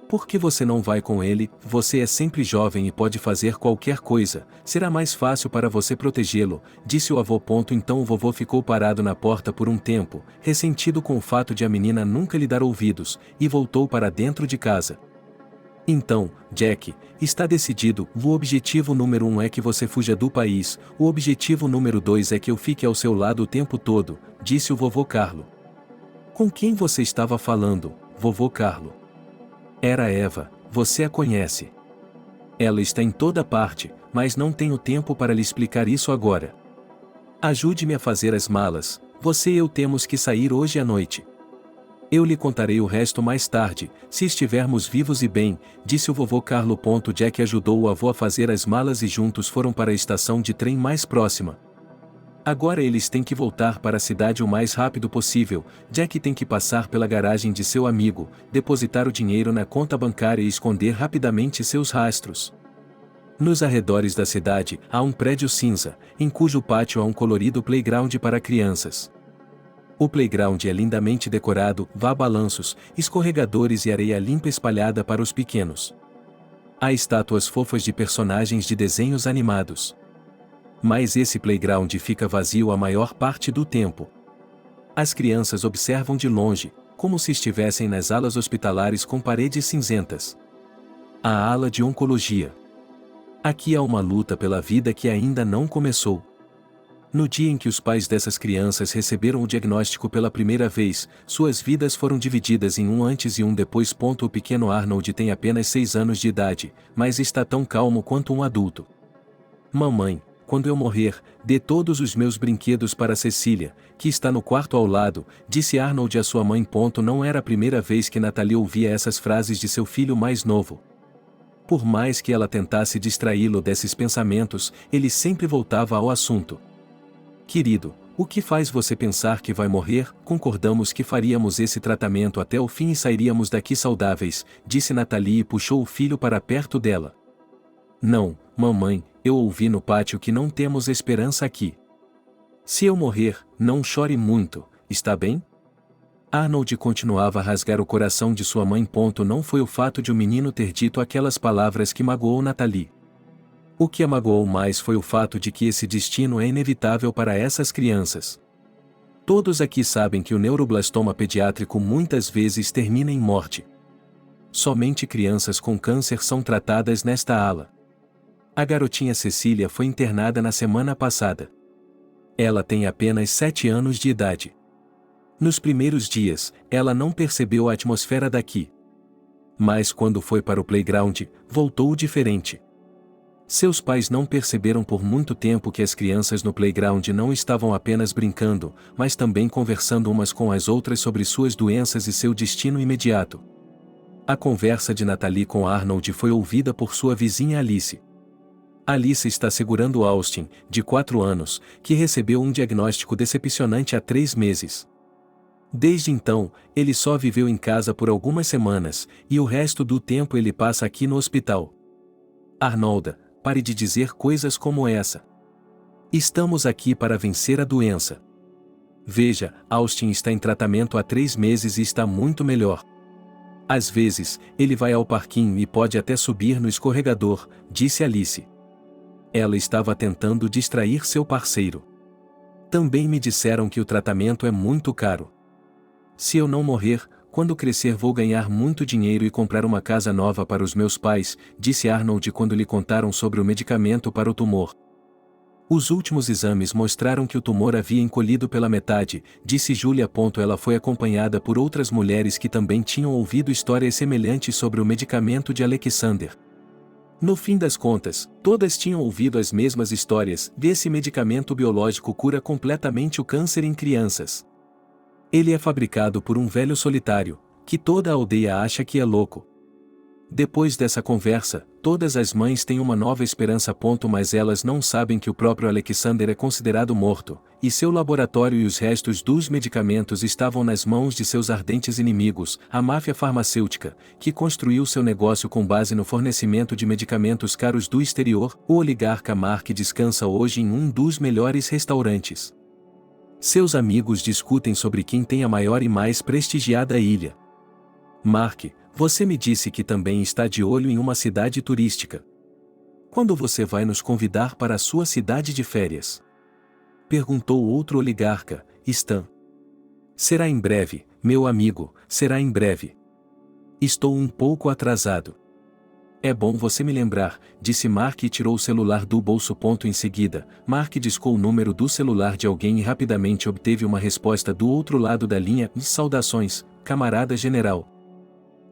Por que você não vai com ele? Você é sempre jovem e pode fazer qualquer coisa, será mais fácil para você protegê-lo, disse o avô. Então o vovô ficou parado na porta por um tempo, ressentido com o fato de a menina nunca lhe dar ouvidos, e voltou para dentro de casa. Então, Jack, está decidido, o objetivo número 1 é que você fuja do país, o objetivo número 2 é que eu fique ao seu lado o tempo todo, disse o vovô Carlo. Com quem você estava falando, vovô Carlo? Era Eva, você a conhece. Ela está em toda parte, mas não tenho tempo para lhe explicar isso agora. Ajude-me a fazer as malas, você e eu temos que sair hoje à noite. Eu lhe contarei o resto mais tarde, se estivermos vivos e bem, disse o vovô Carlo. Jack ajudou o avô a fazer as malas e juntos foram para a estação de trem mais próxima. Agora eles têm que voltar para a cidade o mais rápido possível. Jack tem que passar pela garagem de seu amigo, depositar o dinheiro na conta bancária e esconder rapidamente seus rastros. Nos arredores da cidade, há um prédio cinza, em cujo pátio há um colorido playground para crianças. O playground é lindamente decorado, há balanços, escorregadores e areia limpa espalhada para os pequenos. Há estátuas fofas de personagens de desenhos animados. Mas esse playground fica vazio a maior parte do tempo. As crianças observam de longe, como se estivessem nas alas hospitalares com paredes cinzentas. A ala de oncologia. Aqui há uma luta pela vida que ainda não começou. No dia em que os pais dessas crianças receberam o diagnóstico pela primeira vez, suas vidas foram divididas em um antes e um depois. O pequeno Arnold tem apenas 6 anos de idade, mas está tão calmo quanto um adulto. Mamãe, quando eu morrer, dê todos os meus brinquedos para Cecília, que está no quarto ao lado, disse Arnold a sua mãe. Não era a primeira vez que Natalie ouvia essas frases de seu filho mais novo. Por mais que ela tentasse distraí-lo desses pensamentos, ele sempre voltava ao assunto. Querido, o que faz você pensar que vai morrer? Concordamos que faríamos esse tratamento até o fim e sairíamos daqui saudáveis, disse Natalie e puxou o filho para perto dela. Não, mamãe, eu ouvi no pátio que não temos esperança aqui. Se eu morrer, não chore muito, está bem? Arnold continuava a rasgar o coração de sua mãe. Não foi o fato de o menino ter dito aquelas palavras que magoou Natalie. O que a magoou mais foi o fato de que esse destino é inevitável para essas crianças. Todos aqui sabem que o neuroblastoma pediátrico muitas vezes termina em morte. Somente crianças com câncer são tratadas nesta ala. A garotinha Cecília foi internada na semana passada. Ela tem apenas 7 anos de idade. Nos primeiros dias, ela não percebeu a atmosfera daqui. Mas quando foi para o playground, voltou diferente. Seus pais não perceberam por muito tempo que as crianças no playground não estavam apenas brincando, mas também conversando umas com as outras sobre suas doenças e seu destino imediato. A conversa de Natalie com Arnold foi ouvida por sua vizinha Alice. Alice está segurando Austin, de 4 anos, que recebeu um diagnóstico decepcionante há 3 meses. Desde então, ele só viveu em casa por algumas semanas, e o resto do tempo ele passa aqui no hospital. Arnolda, pare de dizer coisas como essa. Estamos aqui para vencer a doença. Veja, Austin está em tratamento há 3 meses e está muito melhor. Às vezes, ele vai ao parquinho e pode até subir no escorregador, disse Alice. Ela estava tentando distrair seu parceiro. Também me disseram que o tratamento é muito caro. Se eu não morrer, quando crescer vou ganhar muito dinheiro e comprar uma casa nova para os meus pais, disse Arnold quando lhe contaram sobre o medicamento para o tumor. Os últimos exames mostraram que o tumor havia encolhido pela metade, disse Julia. Ela foi acompanhada por outras mulheres que também tinham ouvido histórias semelhantes sobre o medicamento de Alexander. No fim das contas, todas tinham ouvido as mesmas histórias. Esse medicamento biológico cura completamente o câncer em crianças. Ele é fabricado por um velho solitário, que toda a aldeia acha que é louco. Depois dessa conversa, todas as mães têm uma nova esperança. Mas elas não sabem que o próprio Alexander é considerado morto, e seu laboratório e os restos dos medicamentos estavam nas mãos de seus ardentes inimigos, a máfia farmacêutica, que construiu seu negócio com base no fornecimento de medicamentos caros do exterior. O oligarca Mark descansa hoje em um dos melhores restaurantes. Seus amigos discutem sobre quem tem a maior e mais prestigiada ilha. Mark, você me disse que também está de olho em uma cidade turística. Quando você vai nos convidar para a sua cidade de férias? Perguntou outro oligarca, Stan. Será em breve, meu amigo, será em breve. Estou um pouco atrasado. É bom você me lembrar, disse Mark e tirou o celular do bolso. Em seguida, Mark discou o número do celular de alguém e rapidamente obteve uma resposta do outro lado da linha. Saudações, camarada general.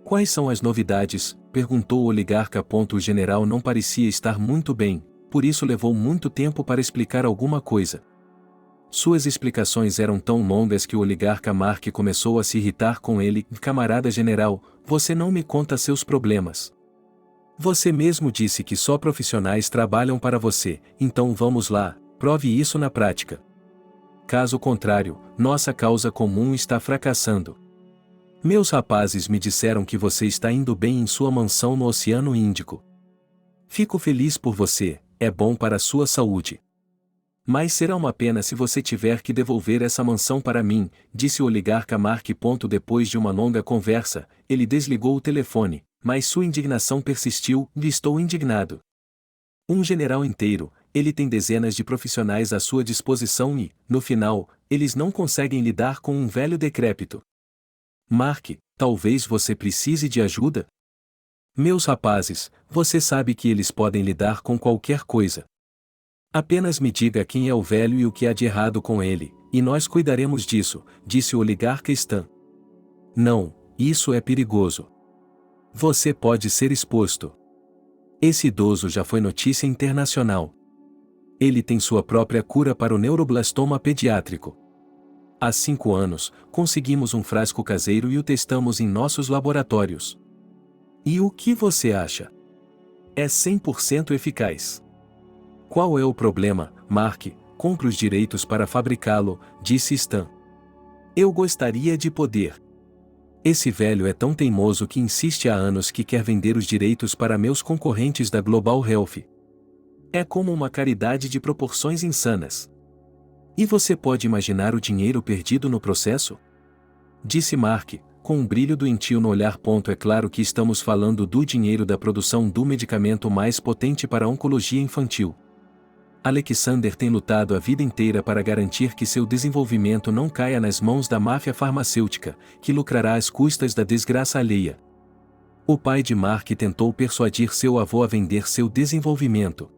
Quais são as novidades? Perguntou o oligarca. O general não parecia estar muito bem, por isso levou muito tempo para explicar alguma coisa. Suas explicações eram tão longas que o oligarca Mark começou a se irritar com ele. Camarada general, você não me conta seus problemas. Você mesmo disse que só profissionais trabalham para você, então vamos lá, prove isso na prática. Caso contrário, nossa causa comum está fracassando. Meus rapazes me disseram que você está indo bem em sua mansão no Oceano Índico. Fico feliz por você, é bom para a sua saúde. Mas será uma pena se você tiver que devolver essa mansão para mim, disse o oligarca Mark. Depois de uma longa conversa, ele desligou o telefone, mas sua indignação persistiu. Estou indignado. Um general inteiro, ele tem dezenas de profissionais à sua disposição e, no final, eles não conseguem lidar com um velho decrépito. Mark, talvez você precise de ajuda? Meus rapazes, você sabe que eles podem lidar com qualquer coisa. Apenas me diga quem é o velho e o que há de errado com ele, e nós cuidaremos disso, disse o oligarca Stan. Não, isso é perigoso. Você pode ser exposto. Esse idoso já foi notícia internacional. Ele tem sua própria cura para o neuroblastoma pediátrico. Há 5 anos, conseguimos um frasco caseiro e o testamos em nossos laboratórios. E o que você acha? É 100% eficaz. Qual é o problema, Mark? Compre os direitos para fabricá-lo, disse Stan. Eu gostaria de poder. Esse velho é tão teimoso que insiste há anos que quer vender os direitos para meus concorrentes da Global Health. É como uma caridade de proporções insanas. E você pode imaginar o dinheiro perdido no processo? Disse Mark, com um brilho doentio no olhar. É claro que estamos falando do dinheiro da produção do medicamento mais potente para a oncologia infantil. Alexander tem lutado a vida inteira para garantir que seu desenvolvimento não caia nas mãos da máfia farmacêutica, que lucrará às custas da desgraça alheia. O pai de Mark tentou persuadir seu avô a vender seu desenvolvimento.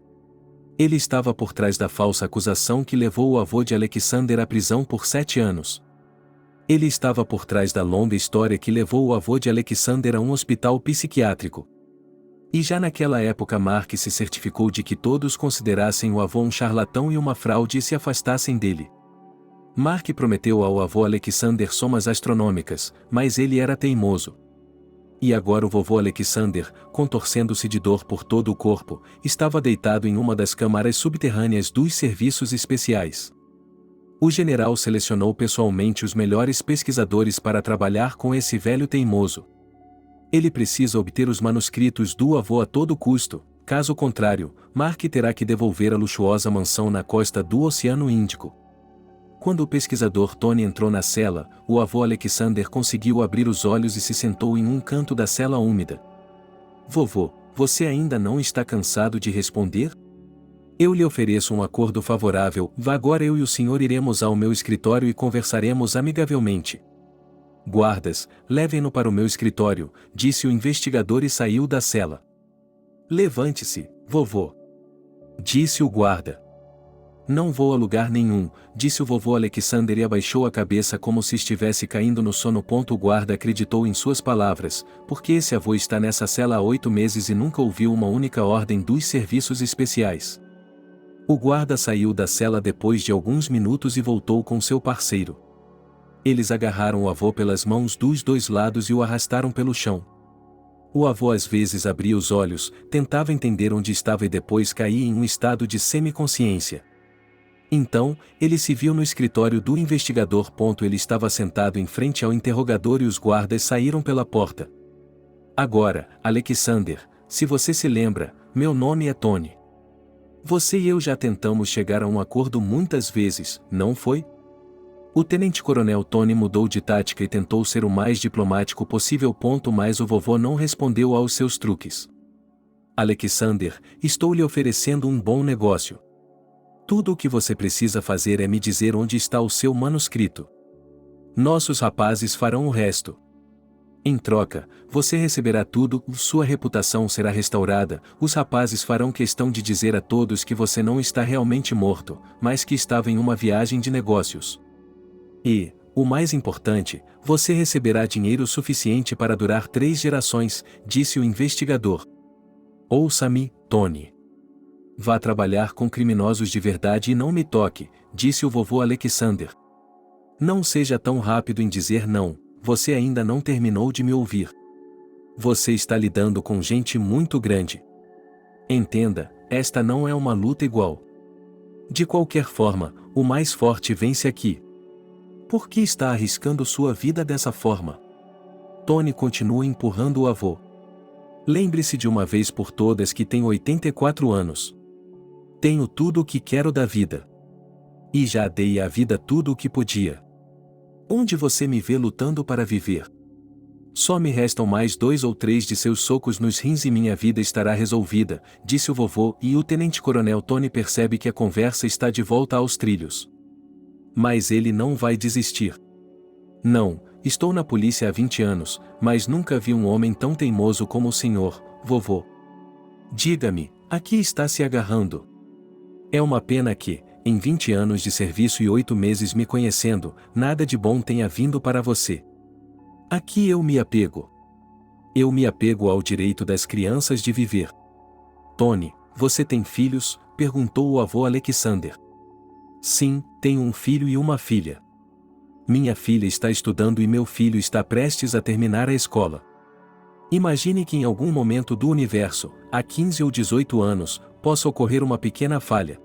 Ele estava por trás da falsa acusação que levou o avô de Alexander à prisão por 7 anos. Ele estava por trás da longa história que levou o avô de Alexander a um hospital psiquiátrico. E já naquela época Mark se certificou de que todos considerassem o avô um charlatão e uma fraude e se afastassem dele. Mark prometeu ao avô Alexander somas astronômicas, mas ele era teimoso. E agora o vovô Alexander, contorcendo-se de dor por todo o corpo, estava deitado em uma das câmaras subterrâneas dos serviços especiais. O general selecionou pessoalmente os melhores pesquisadores para trabalhar com esse velho teimoso. Ele precisa obter os manuscritos do avô a todo custo, caso contrário, Mark terá que devolver a luxuosa mansão na costa do Oceano Índico. Quando o pesquisador Tony entrou na cela, o avô Alexander conseguiu abrir os olhos e se sentou em um canto da cela úmida. Vovô, você ainda não está cansado de responder? Eu lhe ofereço um acordo favorável. Vá agora, eu e o senhor iremos ao meu escritório e conversaremos amigavelmente. Guardas, levem-no para o meu escritório, disse o investigador e saiu da cela. Levante-se, vovô, disse o guarda. Não vou a lugar nenhum, disse o vovô Alexander e abaixou a cabeça como se estivesse caindo no sono. O guarda acreditou em suas palavras, porque esse avô está nessa cela há 8 meses e nunca ouviu uma única ordem dos serviços especiais. O guarda saiu da cela depois de alguns minutos e voltou com seu parceiro. Eles agarraram o avô pelas mãos dos 2 lados e o arrastaram pelo chão. O avô às vezes abria os olhos, tentava entender onde estava e depois caía em um estado de semiconsciência. Então, ele se viu no escritório do investigador. Ele estava sentado em frente ao interrogador e os guardas saíram pela porta. Agora, Alexander, se você se lembra, meu nome é Tony. Você e eu já tentamos chegar a um acordo muitas vezes, não foi? O tenente-coronel Tony mudou de tática e tentou ser o mais diplomático possível. Mas o vovô não respondeu aos seus truques. Alexander, estou lhe oferecendo um bom negócio. Tudo o que você precisa fazer é me dizer onde está o seu manuscrito. Nossos rapazes farão o resto. Em troca, você receberá tudo, sua reputação será restaurada, os rapazes farão questão de dizer a todos que você não está realmente morto, mas que estava em uma viagem de negócios. E, o mais importante, você receberá dinheiro suficiente para durar 3 gerações, disse o investigador. Ouça-me, Tony. Vá trabalhar com criminosos de verdade e não me toque, disse o vovô Alexander. Não seja tão rápido em dizer não, você ainda não terminou de me ouvir. Você está lidando com gente muito grande. Entenda, esta não é uma luta igual. De qualquer forma, o mais forte vence aqui. Por que está arriscando sua vida dessa forma? Tony continua empurrando o avô. Lembre-se de uma vez por todas que tenho 84 anos. Tenho tudo o que quero da vida. E já dei à vida tudo o que podia. Onde você me vê lutando para viver? Só me restam mais 2 ou 3 de seus socos nos rins e minha vida estará resolvida, disse o vovô, e o tenente-coronel Tony percebe que a conversa está de volta aos trilhos. Mas ele não vai desistir. Não, estou na polícia há 20 anos, mas nunca vi um homem tão teimoso como o senhor, vovô. Diga-me, a que está se agarrando? É uma pena que, em 20 anos de serviço e 8 meses me conhecendo, nada de bom tenha vindo para você. Aqui eu me apego. Eu me apego ao direito das crianças de viver. Tony, você tem filhos? Perguntou o avô Alexander. Sim, tenho um filho e uma filha. Minha filha está estudando e meu filho está prestes a terminar a escola. Imagine que em algum momento do universo, há 15 ou 18 anos, possa ocorrer uma pequena falha.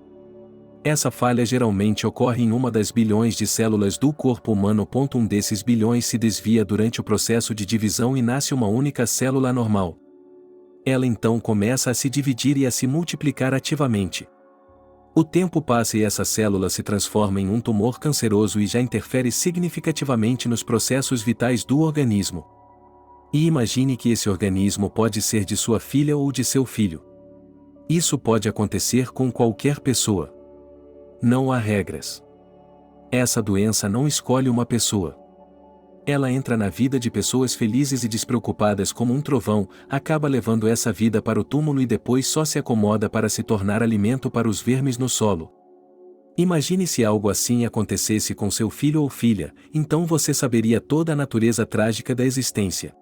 Essa falha geralmente ocorre em uma das bilhões de células do corpo humano. Um desses bilhões se desvia durante o processo de divisão e nasce uma única célula normal. Ela então começa a se dividir e a se multiplicar ativamente. O tempo passa e essa célula se transforma em um tumor canceroso e já interfere significativamente nos processos vitais do organismo. E imagine que esse organismo pode ser de sua filha ou de seu filho. Isso pode acontecer com qualquer pessoa. Não há regras. Essa doença não escolhe uma pessoa. Ela entra na vida de pessoas felizes e despreocupadas como um trovão, acaba levando essa vida para o túmulo e depois só se acomoda para se tornar alimento para os vermes no solo. Imagine se algo assim acontecesse com seu filho ou filha, então você saberia toda a natureza trágica da existência.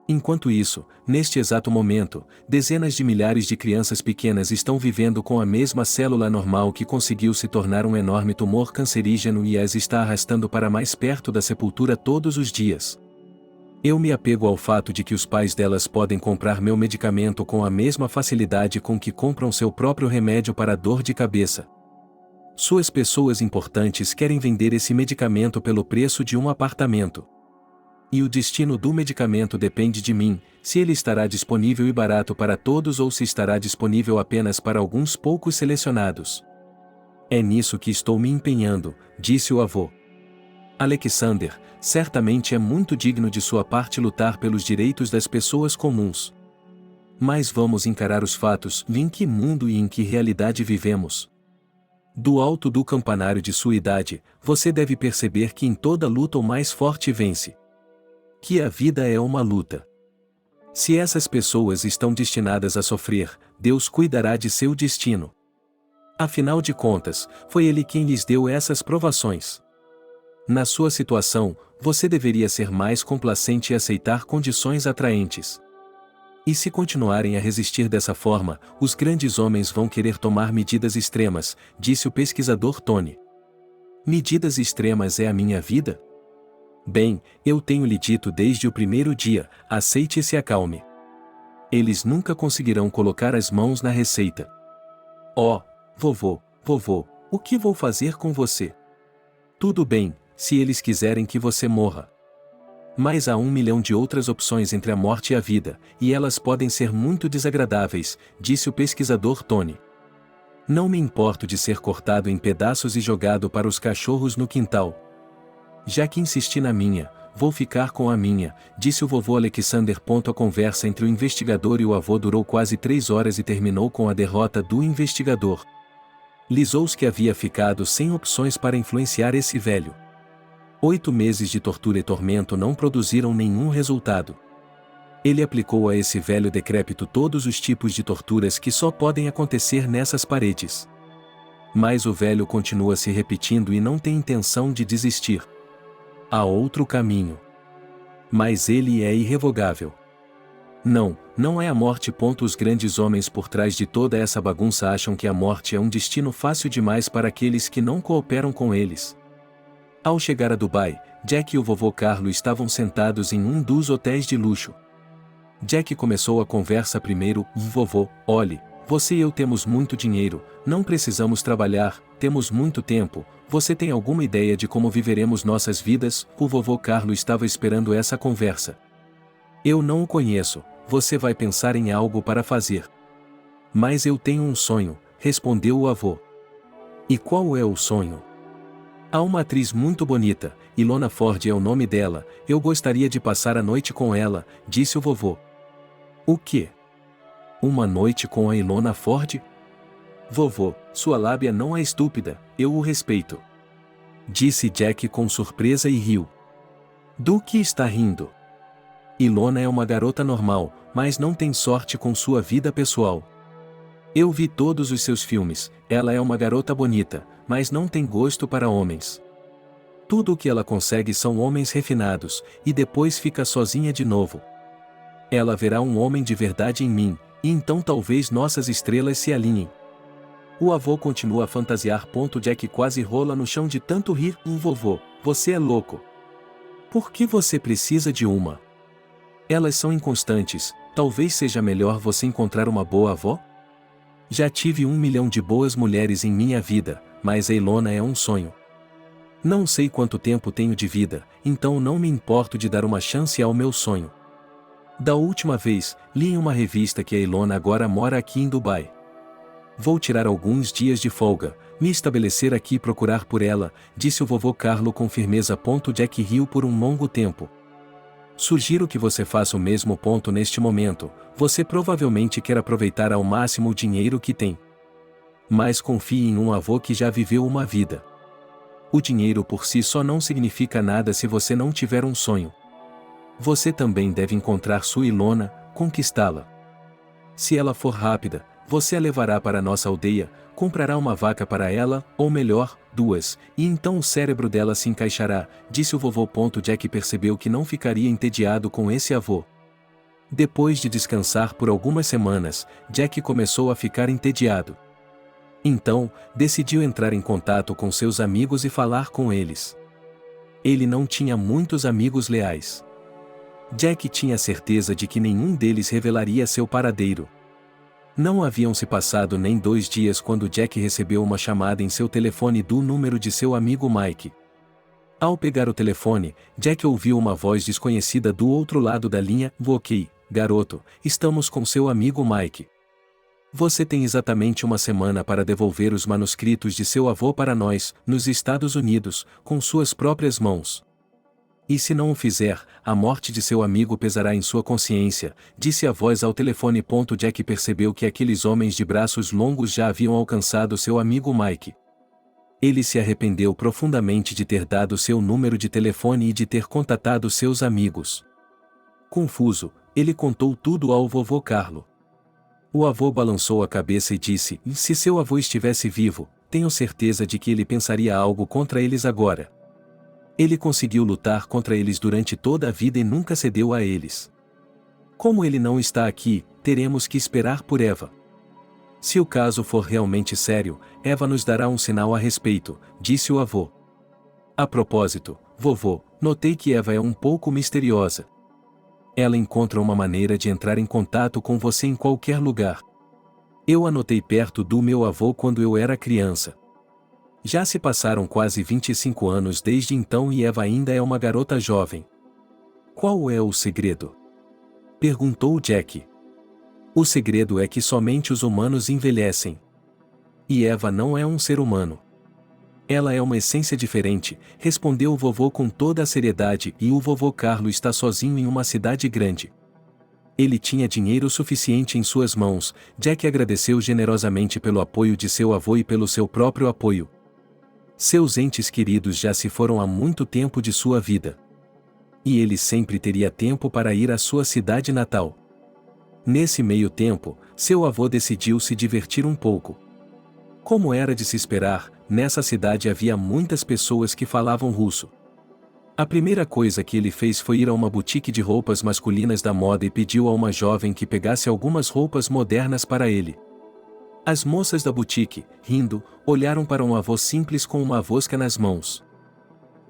Enquanto isso, neste exato momento, dezenas de milhares de crianças pequenas estão vivendo com a mesma célula normal que conseguiu se tornar um enorme tumor cancerígeno e as está arrastando para mais perto da sepultura todos os dias. Eu me apego ao fato de que os pais delas podem comprar meu medicamento com a mesma facilidade com que compram seu próprio remédio para a dor de cabeça. Suas pessoas importantes querem vender esse medicamento pelo preço de um apartamento. E o destino do medicamento depende de mim, se ele estará disponível e barato para todos ou se estará disponível apenas para alguns poucos selecionados. É nisso que estou me empenhando, disse o avô. Alexander, certamente é muito digno de sua parte lutar pelos direitos das pessoas comuns. Mas vamos encarar os fatos, em que mundo e em que realidade vivemos. Do alto do campanário de sua idade, você deve perceber que em toda luta o mais forte vence. Que a vida é uma luta. Se essas pessoas estão destinadas a sofrer, Deus cuidará de seu destino. Afinal de contas, foi Ele quem lhes deu essas provações. Na sua situação, você deveria ser mais complacente e aceitar condições atraentes. E se continuarem a resistir dessa forma, os grandes homens vão querer tomar medidas extremas, disse o pesquisador Tony. Medidas extremas é a minha vida? Bem, eu tenho lhe dito desde o primeiro dia, aceite e se acalme. Eles nunca conseguirão colocar as mãos na receita. Oh, vovô, o que vou fazer com você? Tudo bem, se eles quiserem que você morra. Mas há 1 milhão de outras opções entre a morte e a vida, e elas podem ser muito desagradáveis, disse o pesquisador Tony. Não me importo de ser cortado em pedaços e jogado para os cachorros no quintal. Já que insisti na minha, vou ficar com a minha, disse o vovô Alexander. A conversa entre o investigador e o avô durou quase 3 horas e terminou com a derrota do investigador. Lisowski havia ficado sem opções para influenciar esse velho. 8 meses de tortura e tormento não produziram nenhum resultado. Ele aplicou a esse velho decrépito todos os tipos de torturas que só podem acontecer nessas paredes. Mas o velho continua se repetindo e não tem intenção de desistir. Há outro caminho. Mas ele é irrevogável. Não é a morte. Os grandes homens por trás de toda essa bagunça acham que a morte é um destino fácil demais para aqueles que não cooperam com eles. Ao chegar a Dubai, Jack e o vovô Carlo estavam sentados em um dos hotéis de luxo. Jack começou a conversa primeiro. Vovô, olhe, você e eu temos muito dinheiro, não precisamos trabalhar, temos muito tempo, você tem alguma ideia de como viveremos nossas vidas? O vovô Carlo estava esperando essa conversa. Eu não o conheço, você vai pensar em algo para fazer. Mas eu tenho um sonho, respondeu o avô. E qual é o sonho? Há uma atriz muito bonita, Ilona Ford é o nome dela, eu gostaria de passar a noite com ela, disse o vovô. O quê? Uma noite com a Ilona Ford? Vovô, sua lábia não é estúpida, eu o respeito. Disse Jack com surpresa e riu. Do que está rindo? Ilona é uma garota normal, mas não tem sorte com sua vida pessoal. Eu vi todos os seus filmes, ela é uma garota bonita, mas não tem gosto para homens. Tudo o que ela consegue são homens refinados, e depois fica sozinha de novo. Ela verá um homem de verdade em mim, e então talvez nossas estrelas se alinhem. O avô continua a fantasiar. Jack quase rola no chão de tanto rir. Vovô, você é louco. Por que você precisa de uma? Elas são inconstantes, talvez seja melhor você encontrar uma boa avó? Já tive 1 milhão de boas mulheres em minha vida, mas a Ilona é um sonho. Não sei quanto tempo tenho de vida, então não me importo de dar uma chance ao meu sonho. Da última vez, li em uma revista que a Ilona agora mora aqui em Dubai. Vou tirar alguns dias de folga, me estabelecer aqui e procurar por ela, disse o vovô Carlo com firmeza. Jack riu por um longo tempo. Sugiro que você faça o mesmo. Neste momento, você provavelmente quer aproveitar ao máximo o dinheiro que tem. Mas confie em um avô que já viveu uma vida. O dinheiro por si só não significa nada se você não tiver um sonho. Você também deve encontrar sua Ilona, conquistá-la. Se ela for rápida, você a levará para nossa aldeia, comprará uma vaca para ela, ou melhor, 2, e então o cérebro dela se encaixará, disse o vovô. Jack percebeu que não ficaria entediado com esse avô. Depois de descansar por algumas semanas, Jack começou a ficar entediado. Então, decidiu entrar em contato com seus amigos e falar com eles. Ele não tinha muitos amigos leais. Jack tinha certeza de que nenhum deles revelaria seu paradeiro. Não haviam se passado nem 2 dias quando Jack recebeu uma chamada em seu telefone do número de seu amigo Mike. Ao pegar o telefone, Jack ouviu uma voz desconhecida do outro lado da linha. Ok, garoto, estamos com seu amigo Mike. Você tem exatamente 1 semana para devolver os manuscritos de seu avô para nós, nos Estados Unidos, com suas próprias mãos. E se não o fizer, a morte de seu amigo pesará em sua consciência, disse a voz ao telefone. Jack percebeu que aqueles homens de braços longos já haviam alcançado seu amigo Mike. Ele se arrependeu profundamente de ter dado seu número de telefone e de ter contatado seus amigos. Confuso, ele contou tudo ao vovô Carlo. O avô balançou a cabeça e disse: se seu avô estivesse vivo, tenho certeza de que ele pensaria algo contra eles agora. Ele conseguiu lutar contra eles durante toda a vida e nunca cedeu a eles. Como ele não está aqui, teremos que esperar por Eva. Se o caso for realmente sério, Eva nos dará um sinal a respeito, disse o avô. A propósito, vovô, notei que Eva é um pouco misteriosa. Ela encontra uma maneira de entrar em contato com você em qualquer lugar. Eu a notei perto do meu avô quando eu era criança. Já se passaram quase 25 anos desde então e Eva ainda é uma garota jovem. Qual é o segredo? Perguntou Jack. O segredo é que somente os humanos envelhecem. E Eva não é um ser humano. Ela é uma essência diferente, respondeu o vovô com toda a seriedade, e o vovô Carlo está sozinho em uma cidade grande. Ele tinha dinheiro suficiente em suas mãos. Jack agradeceu generosamente pelo apoio de seu avô e pelo seu próprio apoio. Seus entes queridos já se foram há muito tempo de sua vida. E ele sempre teria tempo para ir à sua cidade natal. Nesse meio tempo, seu avô decidiu se divertir um pouco. Como era de se esperar, nessa cidade havia muitas pessoas que falavam russo. A primeira coisa que ele fez foi ir a uma boutique de roupas masculinas da moda e pediu a uma jovem que pegasse algumas roupas modernas para ele. As moças da boutique, rindo, olharam para um avô simples com uma avosca nas mãos.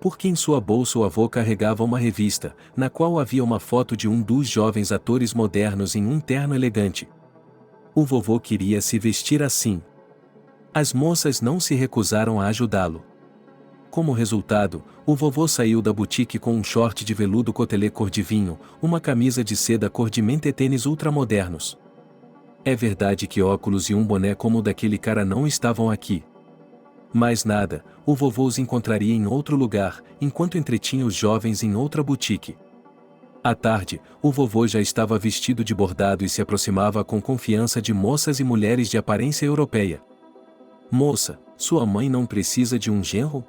Porque em sua bolsa o avô carregava uma revista, na qual havia uma foto de um dos jovens atores modernos em um terno elegante. O vovô queria se vestir assim. As moças não se recusaram a ajudá-lo. Como resultado, o vovô saiu da boutique com um short de veludo cotelê cor de vinho, uma camisa de seda cor de menta e tênis ultramodernos. É verdade que óculos e um boné como o daquele cara não estavam aqui. Mais nada, o vovô os encontraria em outro lugar, enquanto entretinha os jovens em outra boutique. À tarde, o vovô já estava vestido de bordado e se aproximava com confiança de moças e mulheres de aparência europeia. Moça, sua mãe não precisa de um genro?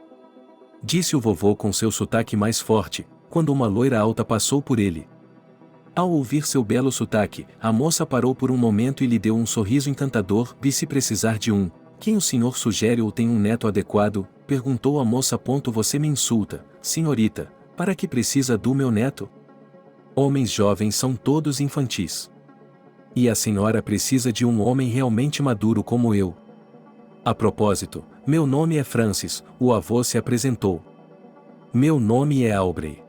Disse o vovô com seu sotaque mais forte, quando uma loira alta passou por ele. Ao ouvir seu belo sotaque, a moça parou por um momento e lhe deu um sorriso encantador. E se precisar de um, quem o senhor sugere ou tem um neto adequado? Perguntou a moça. Você me insulta, senhorita, para que precisa do meu neto? Homens jovens são todos infantis. E a senhora precisa de um homem realmente maduro como eu. A propósito, meu nome é Francis, o avô se apresentou. Meu nome é Aubrey.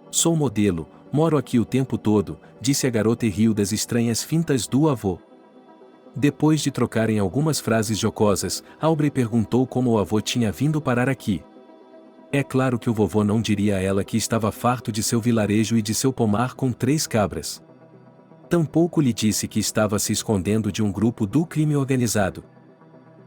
Sou modelo, moro aqui o tempo todo, disse a garota e riu das estranhas fintas do avô. Depois de trocarem algumas frases jocosas, Aubrey perguntou como o avô tinha vindo parar aqui. É claro que o vovô não diria a ela que estava farto de seu vilarejo e de seu pomar com 3 cabras. Tampouco lhe disse que estava se escondendo de um grupo do crime organizado.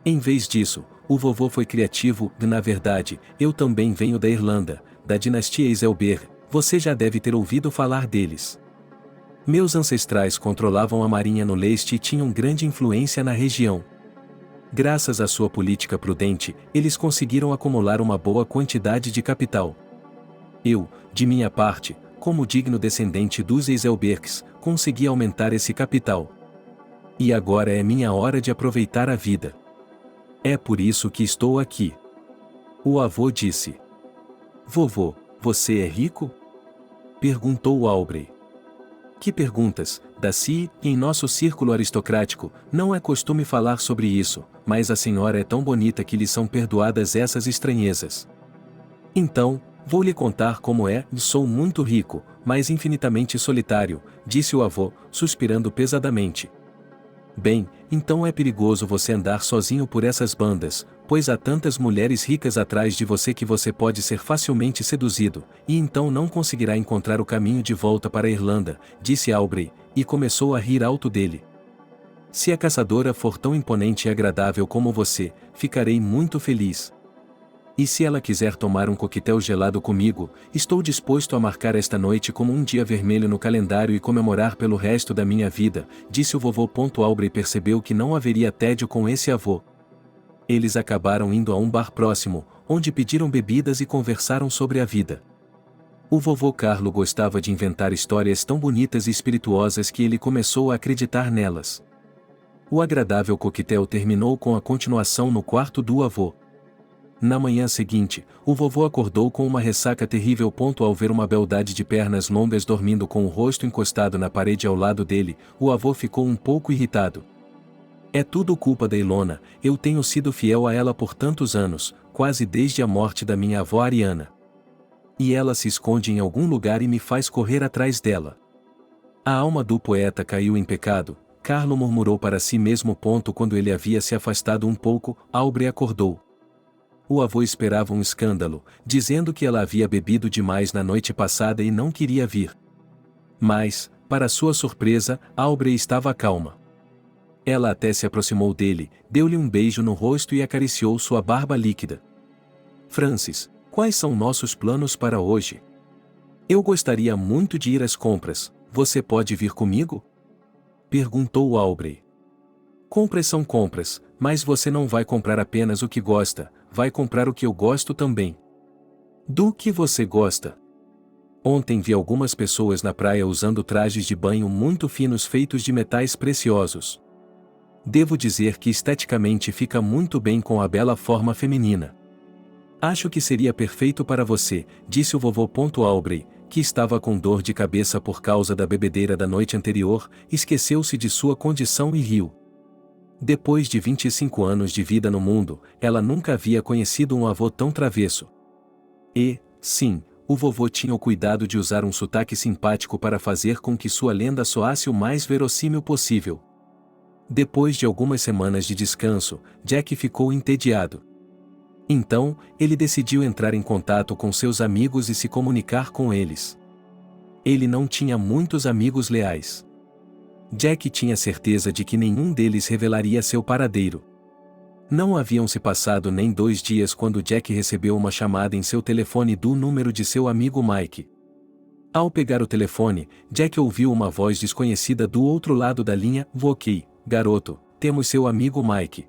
Em vez disso, o vovô foi criativo. Na verdade, eu também venho da Irlanda, da dinastia Eiselberg, você já deve ter ouvido falar deles. Meus ancestrais controlavam a marinha no leste e tinham grande influência na região. Graças à sua política prudente, eles conseguiram acumular uma boa quantidade de capital. Eu, de minha parte, como digno descendente dos Eiselbergs, consegui aumentar esse capital. E agora é minha hora de aproveitar a vida. É por isso que estou aqui. O avô disse. Vovô, você é rico? Perguntou Aubrey. Que perguntas, Daci? Em nosso círculo aristocrático, não é costume falar sobre isso, mas a senhora é tão bonita que lhe são perdoadas essas estranhezas. Então, vou lhe contar como é. Sou muito rico, mas infinitamente solitário, disse o avô, suspirando pesadamente. Bem, então é perigoso você andar sozinho por essas bandas, pois há tantas mulheres ricas atrás de você que você pode ser facilmente seduzido, e então não conseguirá encontrar o caminho de volta para a Irlanda, disse Aubrey, e começou a rir alto dele. Se a caçadora for tão imponente e agradável como você, ficarei muito feliz. E se ela quiser tomar um coquetel gelado comigo, estou disposto a marcar esta noite como um dia vermelho no calendário e comemorar pelo resto da minha vida, disse o vovô. Aubrey percebeu que não haveria tédio com esse avô. Eles acabaram indo a um bar próximo, onde pediram bebidas e conversaram sobre a vida. O vovô Carlo gostava de inventar histórias tão bonitas e espirituosas que ele começou a acreditar nelas. O agradável coquetel terminou com a continuação no quarto do avô. Na manhã seguinte, o vovô acordou com uma ressaca terrível. Ao ver uma beldade de pernas longas dormindo com o rosto encostado na parede ao lado dele, o avô ficou um pouco irritado. É tudo culpa da Ilona, eu tenho sido fiel a ela por tantos anos, quase desde a morte da minha avó Ariana. E ela se esconde em algum lugar e me faz correr atrás dela. A alma do poeta caiu em pecado, Carlo murmurou para si mesmo. Quando ele havia se afastado um pouco, Aubrey acordou. O avô esperava um escândalo, dizendo que ela havia bebido demais na noite passada e não queria vir. Mas, para sua surpresa, Aubrey estava calma. Ela até se aproximou dele, deu-lhe um beijo no rosto e acariciou sua barba líquida. Francis, quais são nossos planos para hoje? Eu gostaria muito de ir às compras, você pode vir comigo? Perguntou Aubrey. Compras são compras, mas você não vai comprar apenas o que gosta, vai comprar o que eu gosto também. Do que você gosta? Ontem vi algumas pessoas na praia usando trajes de banho muito finos feitos de metais preciosos. Devo dizer que esteticamente fica muito bem com a bela forma feminina. Acho que seria perfeito para você, disse o vovô. Aubrey, que estava com dor de cabeça por causa da bebedeira da noite anterior, esqueceu-se de sua condição e riu. Depois de 25 anos de vida no mundo, ela nunca havia conhecido um avô tão travesso. E, sim, o vovô tinha o cuidado de usar um sotaque simpático para fazer com que sua lenda soasse o mais verossímil possível. Depois de algumas semanas de descanso, Jack ficou entediado. Então, ele decidiu entrar em contato com seus amigos e se comunicar com eles. Ele não tinha muitos amigos leais. Jack tinha certeza de que nenhum deles revelaria seu paradeiro. Não haviam se passado nem 2 dias quando Jack recebeu uma chamada em seu telefone do número de seu amigo Mike. Ao pegar o telefone, Jack ouviu uma voz desconhecida do outro lado da linha. Ok, garoto, temos seu amigo Mike.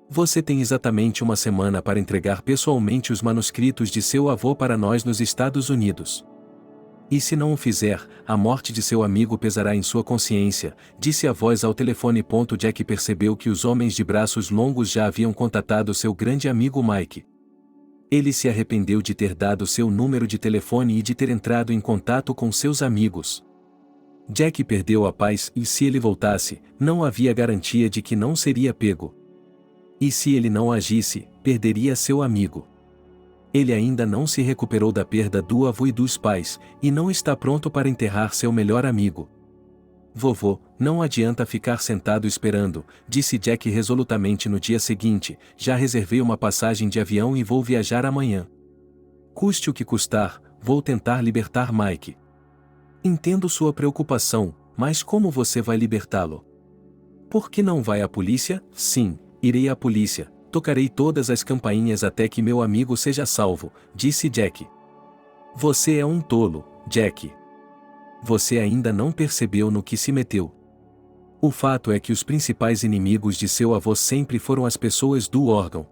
Você tem exatamente uma semana para entregar pessoalmente os manuscritos de seu avô para nós nos Estados Unidos. E se não o fizer, a morte de seu amigo pesará em sua consciência, disse a voz ao telefone. Jack percebeu que os homens de braços longos já haviam contatado seu grande amigo Mike. Ele se arrependeu de ter dado seu número de telefone e de ter entrado em contato com seus amigos. Jack perdeu a paz e se ele voltasse, não havia garantia de que não seria pego. E se ele não agisse, perderia seu amigo. Ele ainda não se recuperou da perda do avô e dos pais, e não está pronto para enterrar seu melhor amigo. Vovô, não adianta ficar sentado esperando, disse Jack resolutamente no dia seguinte, já reservei uma passagem de avião e vou viajar amanhã. Custe o que custar, vou tentar libertar Mike. Entendo sua preocupação, mas como você vai libertá-lo? Por que não vai à polícia? Sim, irei à polícia, tocarei todas as campainhas até que meu amigo seja salvo, disse Jack. Você é um tolo, Jack. Você ainda não percebeu no que se meteu. O fato é que os principais inimigos de seu avô sempre foram as pessoas do órgão.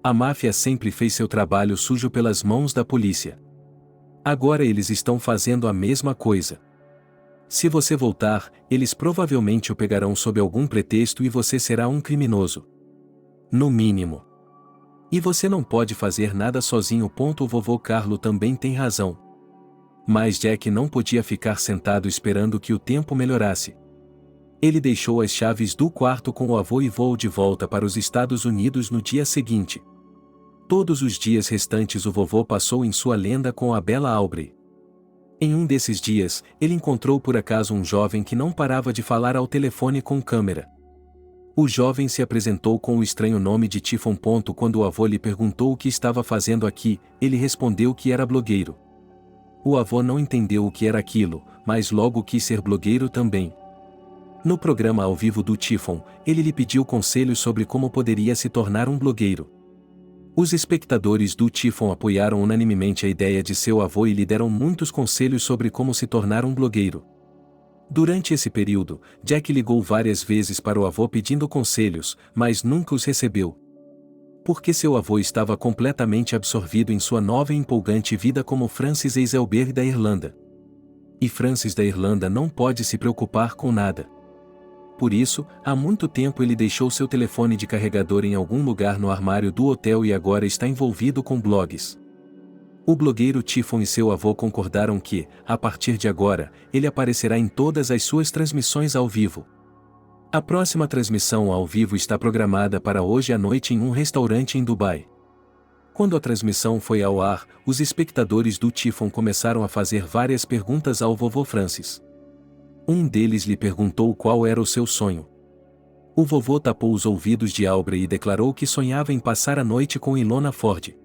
A máfia sempre fez seu trabalho sujo pelas mãos da polícia. Agora eles estão fazendo a mesma coisa. Se você voltar, eles provavelmente o pegarão sob algum pretexto e você será um criminoso. No mínimo. E você não pode fazer nada sozinho. O vovô Carlo também tem razão. Mas Jack não podia ficar sentado esperando que o tempo melhorasse. Ele deixou as chaves do quarto com o avô e voou de volta para os Estados Unidos no dia seguinte. Todos os dias restantes o vovô passou em sua lenda com a bela Aubrey. Em um desses dias, ele encontrou por acaso um jovem que não parava de falar ao telefone com câmera. O jovem se apresentou com o estranho nome de Tiffon. Quando o avô lhe perguntou o que estava fazendo aqui, ele respondeu que era blogueiro. O avô não entendeu o que era aquilo, mas logo quis ser blogueiro também. No programa ao vivo do Tiffon, ele lhe pediu conselhos sobre como poderia se tornar um blogueiro. Os espectadores do Tiffon apoiaram unanimemente a ideia de seu avô e lhe deram muitos conselhos sobre como se tornar um blogueiro. Durante esse período, Jack ligou várias vezes para o avô pedindo conselhos, mas nunca os recebeu. Porque seu avô estava completamente absorvido em sua nova e empolgante vida como Francis Eiselberg da Irlanda. E Francis da Irlanda não pode se preocupar com nada. Por isso, há muito tempo ele deixou seu telefone de carregador em algum lugar no armário do hotel e agora está envolvido com blogs. O blogueiro Tiffon e seu avô concordaram que, a partir de agora, ele aparecerá em todas as suas transmissões ao vivo. A próxima transmissão ao vivo está programada para hoje à noite em um restaurante em Dubai. Quando a transmissão foi ao ar, os espectadores do Tiffon começaram a fazer várias perguntas ao vovô Francis. Um deles lhe perguntou qual era o seu sonho. O vovô tapou os ouvidos de Aubrey e declarou que sonhava em passar a noite com Ilona Ford.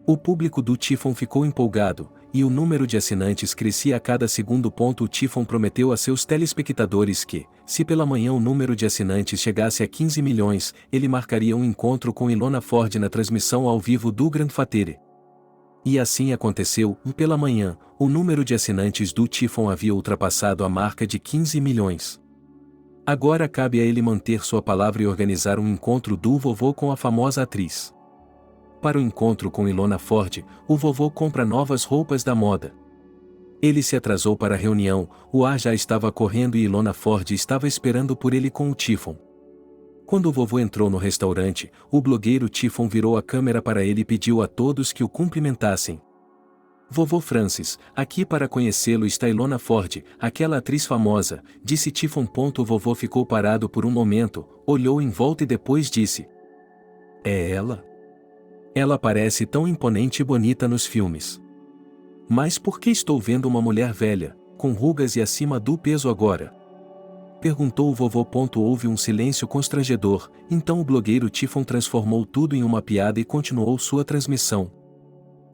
O público do Tiffon ficou empolgado, e o número de assinantes crescia a cada segundo. O Tifon prometeu a seus telespectadores que, se pela manhã o número de assinantes chegasse a 15 milhões, ele marcaria um encontro com Ilona Ford na transmissão ao vivo do Grandfather. E assim aconteceu, e pela manhã, o número de assinantes do Tifon havia ultrapassado a marca de 15 milhões. Agora cabe a ele manter sua palavra e organizar um encontro do vovô com a famosa atriz. Para o encontro com Ilona Ford, o vovô compra novas roupas da moda. Ele se atrasou para a reunião, o ar já estava correndo e Ilona Ford estava esperando por ele com o Tifon. Quando o vovô entrou no restaurante, o blogueiro Tifon virou a câmera para ele e pediu a todos que o cumprimentassem. Vovô Francis, aqui para conhecê-lo está Ilona Ford, aquela atriz famosa, disse Tifon. O vovô ficou parado por um momento, olhou em volta e depois disse: "É ela? Ela parece tão imponente e bonita nos filmes. Mas por que estou vendo uma mulher velha, com rugas e acima do peso agora?" Perguntou o vovô. Houve um silêncio constrangedor, então o blogueiro Tifon transformou tudo em uma piada e continuou sua transmissão.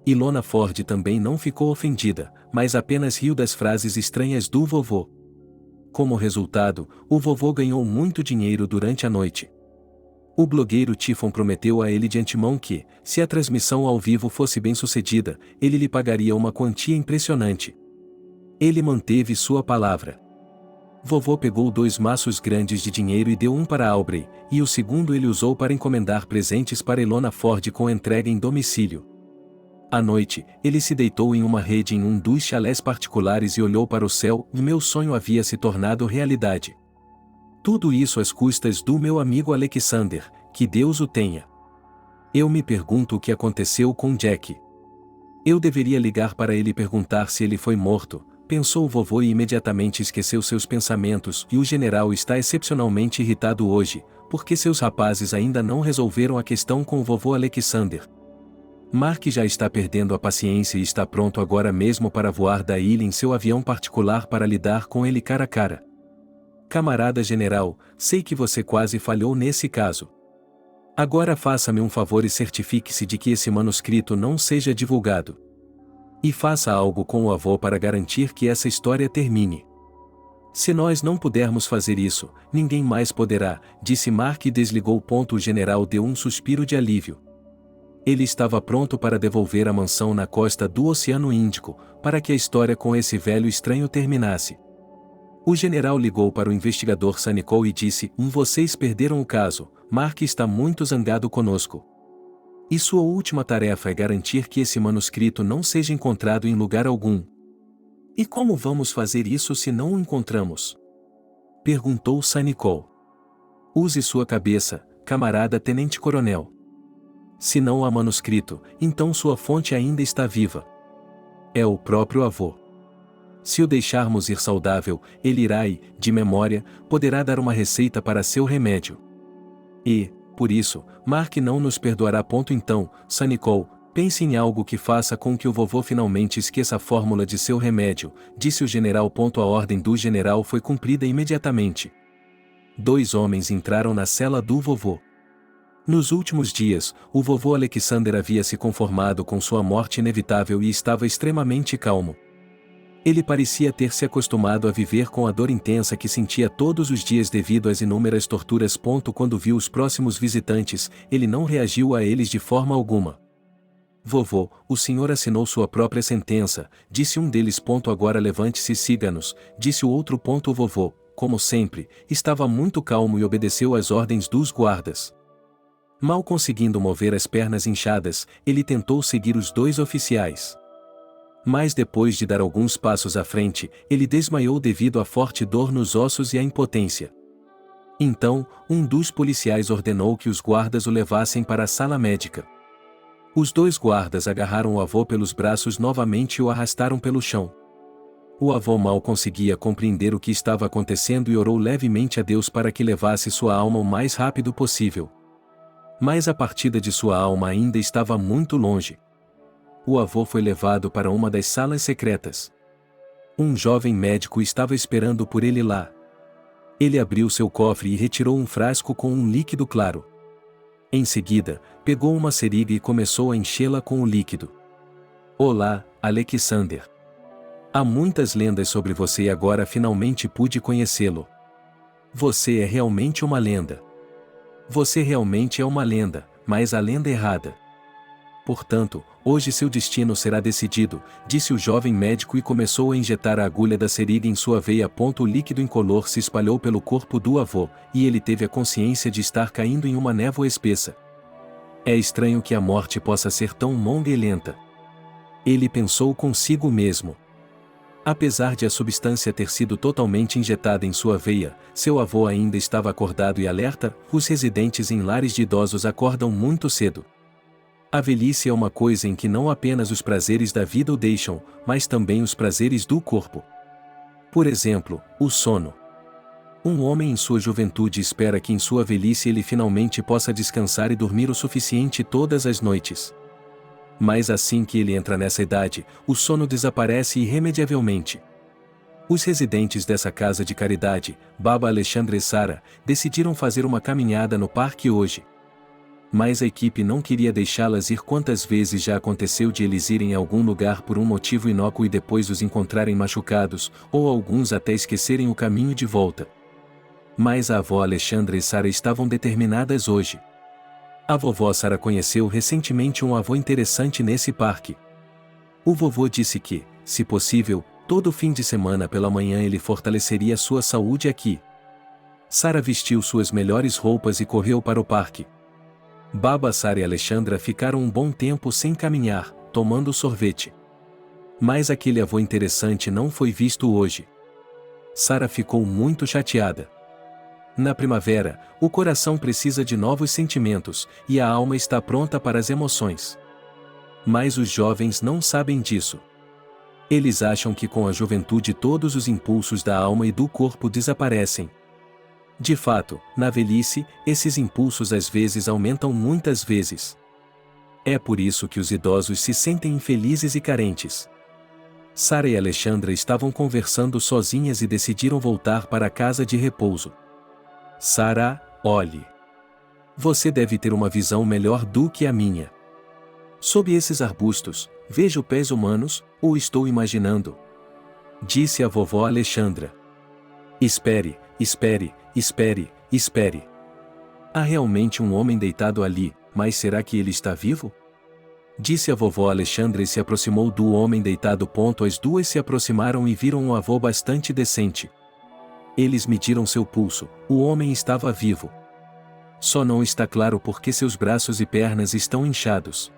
Ilona Ford também não ficou ofendida, mas apenas riu das frases estranhas do vovô. Como resultado, o vovô ganhou muito dinheiro durante a noite. O blogueiro Tifon prometeu a ele de antemão que, se a transmissão ao vivo fosse bem sucedida, ele lhe pagaria uma quantia impressionante. Ele manteve sua palavra. Vovô pegou 2 maços grandes de dinheiro e deu um para Aubrey, e o segundo ele usou para encomendar presentes para Ilona Ford com entrega em domicílio. À noite, ele se deitou em uma rede em um dos chalés particulares e olhou para o céu, e meu sonho havia se tornado realidade. Tudo isso às custas do meu amigo Alexander, que Deus o tenha. Eu me pergunto o que aconteceu com Jack. Eu deveria ligar para ele e perguntar se ele foi morto, pensou o vovô e imediatamente esqueceu seus pensamentos. E o general está excepcionalmente irritado hoje, porque seus rapazes ainda não resolveram a questão com o vovô Alexander. Mark já está perdendo a paciência e está pronto agora mesmo para voar da ilha em seu avião particular para lidar com ele cara a cara. Camarada general, sei que você quase falhou nesse caso. Agora faça-me um favor e certifique-se de que esse manuscrito não seja divulgado. E faça algo com o avô para garantir que essa história termine. Se nós não pudermos fazer isso, ninguém mais poderá, disse Mark e desligou. O general deu um suspiro de alívio. Ele estava pronto para devolver a mansão na costa do Oceano Índico, para que a história com esse velho estranho terminasse. O general ligou para o investigador Sanicol e disse: Vocês perderam o caso, Mark está muito zangado conosco. E sua última tarefa é garantir que esse manuscrito não seja encontrado em lugar algum. E como vamos fazer isso se não o encontramos? Perguntou Sanicol. Use sua cabeça, camarada tenente-coronel. Se não há manuscrito, então sua fonte ainda está viva. É o próprio avô. Se o deixarmos ir saudável, ele irá e, de memória, poderá dar uma receita para seu remédio. E, por isso, Mark não nos perdoará. Então, Sanicol, pense em algo que faça com que o vovô finalmente esqueça a fórmula de seu remédio, disse o general. A ordem do general foi cumprida imediatamente. 2 homens entraram na cela do vovô. Nos últimos dias, o vovô Alexander havia se conformado com sua morte inevitável e estava extremamente calmo. Ele parecia ter se acostumado a viver com a dor intensa que sentia todos os dias devido às inúmeras torturas. Quando viu os próximos visitantes, ele não reagiu a eles de forma alguma. Vovô, o senhor assinou sua própria sentença, disse um deles. Agora levante-se e siga-nos, disse o outro. O vovô, como sempre, estava muito calmo e obedeceu às ordens dos guardas. Mal conseguindo mover as pernas inchadas, ele tentou seguir os 2 oficiais. Mas depois de dar alguns passos à frente, ele desmaiou devido à forte dor nos ossos e à impotência. Então, um dos policiais ordenou que os guardas o levassem para a sala médica. Os 2 guardas agarraram o avô pelos braços novamente e o arrastaram pelo chão. O avô mal conseguia compreender o que estava acontecendo e orou levemente a Deus para que levasse sua alma o mais rápido possível. Mas a partida de sua alma ainda estava muito longe. O avô foi levado para uma das salas secretas. Um jovem médico estava esperando por ele lá. Ele abriu seu cofre e retirou um frasco com um líquido claro. Em seguida, pegou uma seringa e começou a enchê-la com o líquido. Olá, Alexander. Há muitas lendas sobre você e agora finalmente pude conhecê-lo. Você é realmente uma lenda. Você realmente é uma lenda, mas a lenda errada. Portanto, hoje seu destino será decidido, disse o jovem médico e começou a injetar a agulha da seringa em sua veia. O líquido incolor se espalhou pelo corpo do avô, e ele teve a consciência de estar caindo em uma névoa espessa. É estranho que a morte possa ser tão longa e lenta. Ele pensou consigo mesmo. Apesar de a substância ter sido totalmente injetada em sua veia, seu avô ainda estava acordado e alerta. Os residentes em lares de idosos acordam muito cedo. A velhice é uma coisa em que não apenas os prazeres da vida o deixam, mas também os prazeres do corpo. Por exemplo, o sono. Um homem em sua juventude espera que em sua velhice ele finalmente possa descansar e dormir o suficiente todas as noites. Mas assim que ele entra nessa idade, o sono desaparece irremediavelmente. Os residentes dessa casa de caridade, Baba Alexandre e Sara, decidiram fazer uma caminhada no parque hoje. Mas a equipe não queria deixá-las ir. Quantas vezes já aconteceu de eles irem a algum lugar por um motivo inócuo e depois os encontrarem machucados, ou alguns até esquecerem o caminho de volta. Mas a avó Alexandre e Sara estavam determinadas hoje. A vovó Sara conheceu recentemente um avô interessante nesse parque. O vovô disse que, se possível, todo fim de semana pela manhã ele fortaleceria sua saúde aqui. Sara vestiu suas melhores roupas e correu para o parque. Baba, Sara e Alexandra ficaram um bom tempo sem caminhar, tomando sorvete. Mas aquele avô interessante não foi visto hoje. Sara ficou muito chateada. Na primavera, o coração precisa de novos sentimentos, e a alma está pronta para as emoções. Mas os jovens não sabem disso. Eles acham que com a juventude todos os impulsos da alma e do corpo desaparecem. De fato, na velhice, esses impulsos às vezes aumentam muitas vezes. É por isso que os idosos se sentem infelizes e carentes. Sara e Alexandra estavam conversando sozinhas e decidiram voltar para a casa de repouso. Sara, olhe. Você deve ter uma visão melhor do que a minha. Sob esses arbustos, vejo pés humanos, ou estou imaginando? Disse a vovó Alexandra. Espere, espere, espere, espere. Há realmente um homem deitado ali, mas será que ele está vivo? Disse a vovó Alexandra e se aproximou do homem deitado. As duas se aproximaram e viram um avô bastante decente. Eles mediram seu pulso, o homem estava vivo. Só não está claro porque seus braços e pernas estão inchados.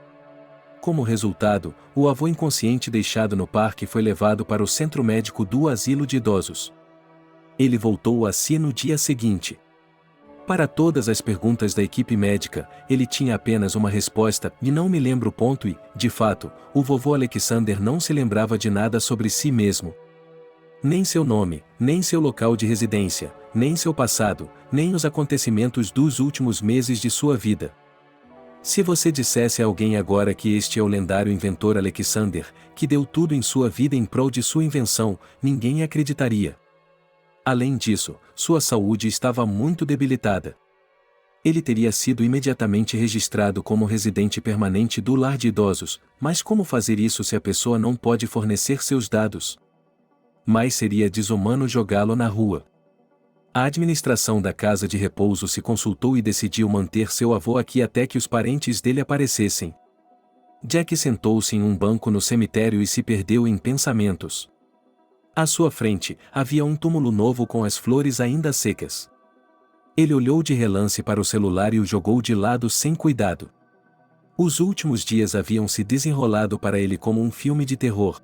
Como resultado, o avô inconsciente deixado no parque foi levado para o centro médico do asilo de idosos. Ele voltou a si no dia seguinte. Para todas as perguntas da equipe médica, ele tinha apenas uma resposta: e não me lembro. E, de fato, o vovô Alexander não se lembrava de nada sobre si mesmo. Nem seu nome, nem seu local de residência, nem seu passado, nem os acontecimentos dos últimos meses de sua vida. Se você dissesse a alguém agora que este é o lendário inventor Alexander, que deu tudo em sua vida em prol de sua invenção, ninguém acreditaria. Além disso, sua saúde estava muito debilitada. Ele teria sido imediatamente registrado como residente permanente do lar de idosos, mas como fazer isso se a pessoa não pode fornecer seus dados? Mas seria desumano jogá-lo na rua. A administração da casa de repouso se consultou e decidiu manter seu avô aqui até que os parentes dele aparecessem. Jack sentou-se em um banco no cemitério e se perdeu em pensamentos. À sua frente, havia um túmulo novo com as flores ainda secas. Ele olhou de relance para o celular e o jogou de lado sem cuidado. Os últimos dias haviam se desenrolado para ele como um filme de terror.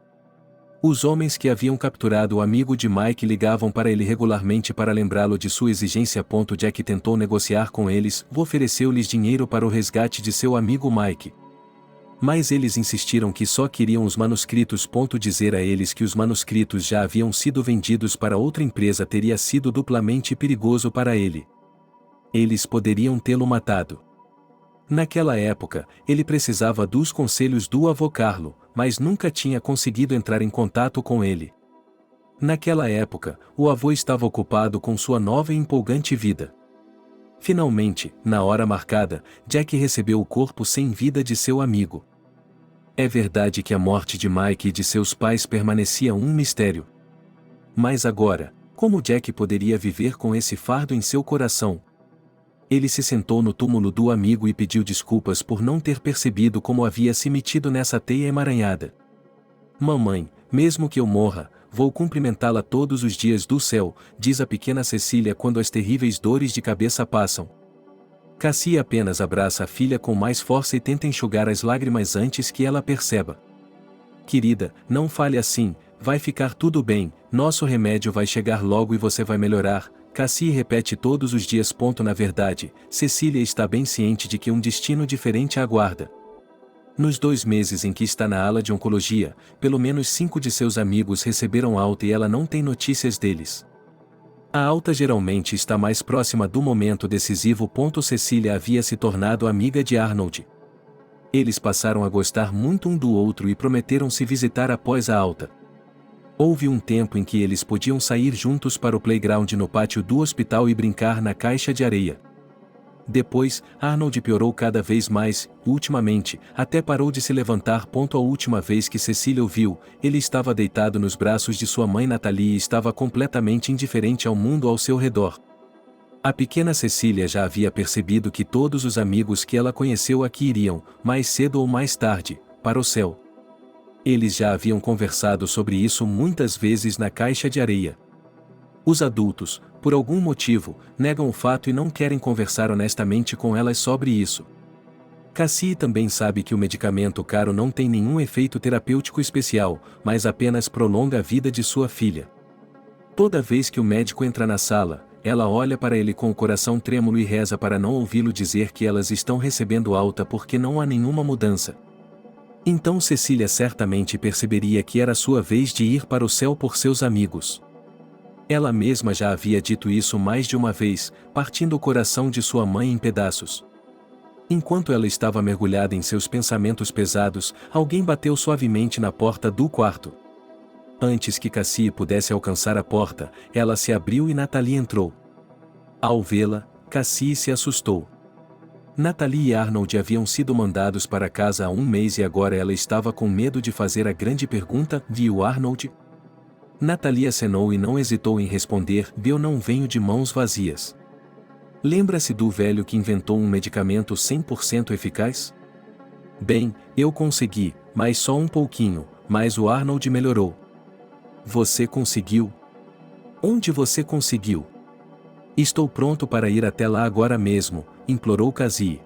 Os homens que haviam capturado o amigo de Mike ligavam para ele regularmente para lembrá-lo de sua exigência. Jack tentou negociar com eles, ofereceu-lhes dinheiro para o resgate de seu amigo Mike. Mas eles insistiram que só queriam os manuscritos. Dizer a eles que os manuscritos já haviam sido vendidos para outra empresa teria sido duplamente perigoso para ele. Eles poderiam tê-lo matado. Naquela época, ele precisava dos conselhos do avô Carlo, mas nunca tinha conseguido entrar em contato com ele. Naquela época, o avô estava ocupado com sua nova e empolgante vida. Finalmente, na hora marcada, Jack recebeu o corpo sem vida de seu amigo. É verdade que a morte de Mike e de seus pais permanecia um mistério. Mas agora, como Jack poderia viver com esse fardo em seu coração? Ele se sentou no túmulo do amigo e pediu desculpas por não ter percebido como havia se metido nessa teia emaranhada. Mamãe, mesmo que eu morra, vou cumprimentá-la todos os dias do céu, diz a pequena Cecília quando as terríveis dores de cabeça passam. Cassie apenas abraça a filha com mais força e tenta enxugar as lágrimas antes que ela perceba. Querida, não fale assim, vai ficar tudo bem, nosso remédio vai chegar logo e você vai melhorar. Cassie repete todos os dias. Na verdade, Cecília está bem ciente de que um destino diferente a aguarda. Nos 2 meses em que está na ala de oncologia, pelo menos 5 de seus amigos receberam alta e ela não tem notícias deles. A alta geralmente está mais próxima do momento decisivo. Cecília havia se tornado amiga de Arnold. Eles passaram a gostar muito um do outro e prometeram se visitar após a alta. Houve um tempo em que eles podiam sair juntos para o playground no pátio do hospital e brincar na caixa de areia. Depois, Arnold piorou cada vez mais, ultimamente, até parou de se levantar. A última vez que Cecília o viu, ele estava deitado nos braços de sua mãe Natalie e estava completamente indiferente ao mundo ao seu redor. A pequena Cecília já havia percebido que todos os amigos que ela conheceu aqui iriam, mais cedo ou mais tarde, para o céu. Eles já haviam conversado sobre isso muitas vezes na caixa de areia. Os adultos, por algum motivo, negam o fato e não querem conversar honestamente com elas sobre isso. Cassie também sabe que o medicamento caro não tem nenhum efeito terapêutico especial, mas apenas prolonga a vida de sua filha. Toda vez que o médico entra na sala, ela olha para ele com o coração trêmulo e reza para não ouvi-lo dizer que elas estão recebendo alta porque não há nenhuma mudança. Então Cecília certamente perceberia que era sua vez de ir para o céu por seus amigos. Ela mesma já havia dito isso mais de uma vez, partindo o coração de sua mãe em pedaços. Enquanto ela estava mergulhada em seus pensamentos pesados, alguém bateu suavemente na porta do quarto. Antes que Cassie pudesse alcançar a porta, ela se abriu e Natalie entrou. Ao vê-la, Cassie se assustou. Natalie e Arnold haviam sido mandados para casa há 1 mês e agora ela estava com medo de fazer a grande pergunta: viu Arnold? Natalie acenou e não hesitou em responder: eu não venho de mãos vazias. Lembra-se do velho que inventou um medicamento 100% eficaz? Bem, eu consegui, mas só um pouquinho, mas o Arnold melhorou. Você conseguiu? Onde você conseguiu? Estou pronto para ir até lá agora mesmo, implorou Cassie.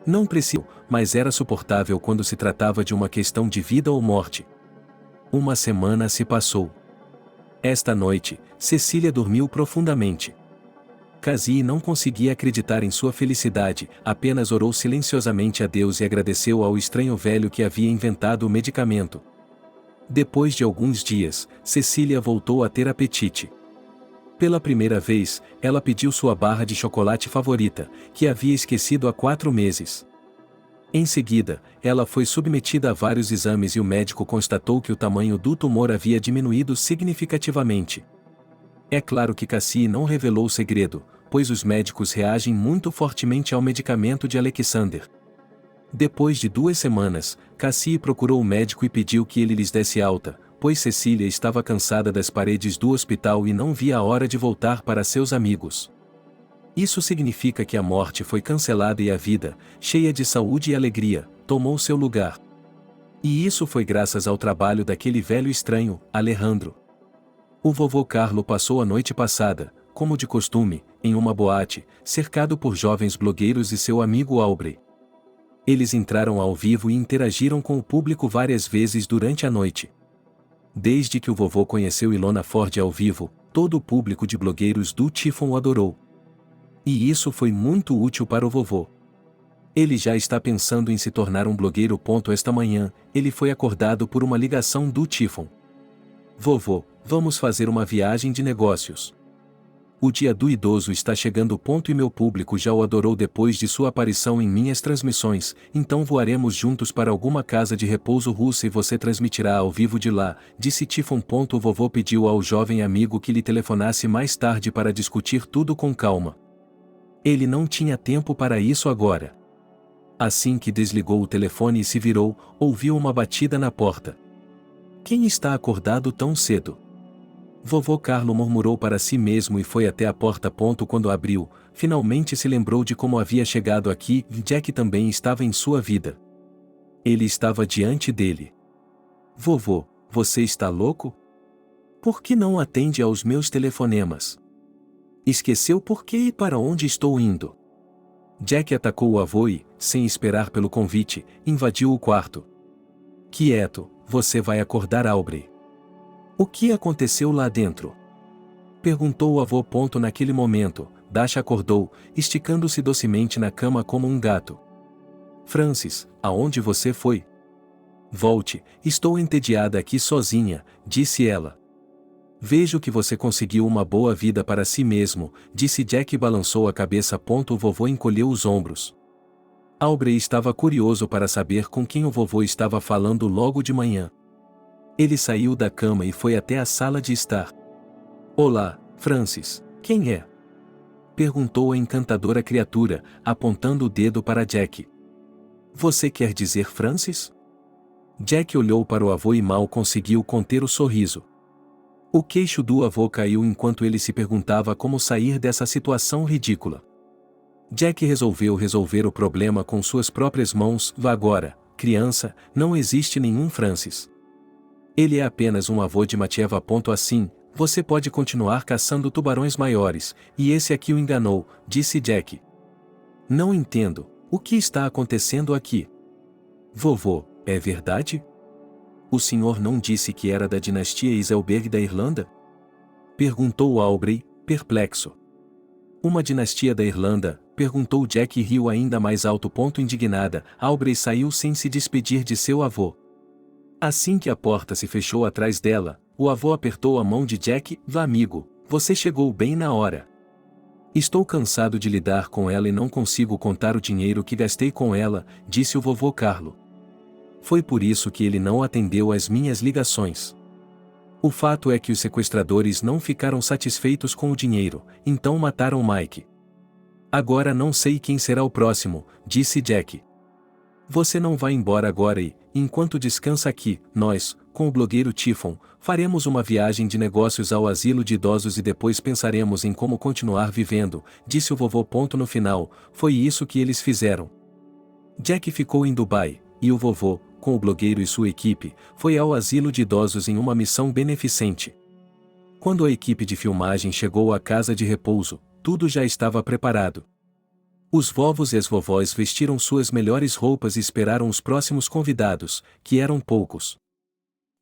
Não preciso, mas era suportável quando se tratava de uma questão de vida ou morte. 1 semana se passou. Esta noite, Cecília dormiu profundamente. Cassie não conseguia acreditar em sua felicidade, apenas orou silenciosamente a Deus e agradeceu ao estranho velho que havia inventado o medicamento. Depois de alguns dias, Cecília voltou a ter apetite. Pela primeira vez, ela pediu sua barra de chocolate favorita, que havia esquecido há 4 meses. Em seguida, ela foi submetida a vários exames e o médico constatou que o tamanho do tumor havia diminuído significativamente. É claro que Cassie não revelou o segredo, pois os médicos reagem muito fortemente ao medicamento de Alexander. Depois de 2 semanas, Cassie procurou o médico e pediu que ele lhes desse alta, pois Cecília estava cansada das paredes do hospital e não via a hora de voltar para seus amigos. Isso significa que a morte foi cancelada e a vida, cheia de saúde e alegria, tomou seu lugar. E isso foi graças ao trabalho daquele velho estranho, Alejandro. O vovô Carlo passou a noite passada, como de costume, em uma boate, cercado por jovens blogueiros e seu amigo Aubrey. Eles entraram ao vivo e interagiram com o público várias vezes durante a noite. Desde que o vovô conheceu Ilona Ford ao vivo, todo o público de blogueiros do Tiffon o adorou. E isso foi muito útil para o vovô. Ele já está pensando em se tornar um blogueiro. Esta manhã, ele foi acordado por uma ligação do Tiffon. Vovô, vamos fazer uma viagem de negócios. O dia do idoso está chegando. E meu público já o adorou depois de sua aparição em minhas transmissões, então voaremos juntos para alguma casa de repouso russa e você transmitirá ao vivo de lá, disse Tiffon. O vovô pediu ao jovem amigo que lhe telefonasse mais tarde para discutir tudo com calma. Ele não tinha tempo para isso agora. Assim que desligou o telefone e se virou, ouviu uma batida na porta. Quem está acordado tão cedo? Vovô Carlo murmurou para si mesmo e foi até a porta. Quando abriu, finalmente se lembrou de como havia chegado aqui e Jack também estava em sua vida. Ele estava diante dele. Vovô, você está louco? Por que não atende aos meus telefonemas? Esqueceu por que e para onde estou indo? Jack atacou o avô e, sem esperar pelo convite, invadiu o quarto. Quieto, você vai acordar Aubrey. O que aconteceu lá dentro? Perguntou o avô. Naquele momento, Dasha acordou, esticando-se docemente na cama como um gato. Francis, aonde você foi? Volte, estou entediada aqui sozinha, disse ela. Vejo que você conseguiu uma boa vida para si mesmo, disse Jack e balançou a cabeça. O vovô encolheu os ombros. Aubrey estava curioso para saber com quem o vovô estava falando logo de manhã. Ele saiu da cama e foi até a sala de estar. Olá, Francis, quem é? Perguntou a encantadora criatura, apontando o dedo para Jack. Você quer dizer Francis? Jack olhou para o avô e mal conseguiu conter o sorriso. O queixo do avô caiu enquanto ele se perguntava como sair dessa situação ridícula. Jack resolveu resolver o problema com suas próprias mãos. Vá agora, criança, não existe nenhum Francis. Ele é apenas um avô de Matieva. Assim, você pode continuar caçando tubarões maiores, e esse aqui o enganou, disse Jack. Não entendo, o que está acontecendo aqui? Vovô, é verdade? O senhor não disse que era da dinastia Iselberg da Irlanda? Perguntou Aubrey, perplexo. Uma dinastia da Irlanda? Perguntou Jack e riu ainda mais alto. Indignada, Aubrey saiu sem se despedir de seu avô. Assim que a porta se fechou atrás dela, o avô apertou a mão de Jack. Vá amigo, você chegou bem na hora. Estou cansado de lidar com ela e não consigo contar o dinheiro que gastei com ela, disse o vovô Carlo. Foi por isso que ele não atendeu às minhas ligações. O fato é que os sequestradores não ficaram satisfeitos com o dinheiro, então mataram Mike. Agora não sei quem será o próximo, disse Jack. Você não vai embora agora e, enquanto descansa aqui, nós, com o blogueiro Tiffon, faremos uma viagem de negócios ao asilo de idosos e depois pensaremos em como continuar vivendo, disse o vovô. No final, foi isso que eles fizeram. Jack ficou em Dubai, e o vovô, com o blogueiro e sua equipe, foi ao asilo de idosos em uma missão beneficente. Quando a equipe de filmagem chegou à casa de repouso, tudo já estava preparado. Os vovos e as vovós vestiram suas melhores roupas e esperaram os próximos convidados, que eram poucos.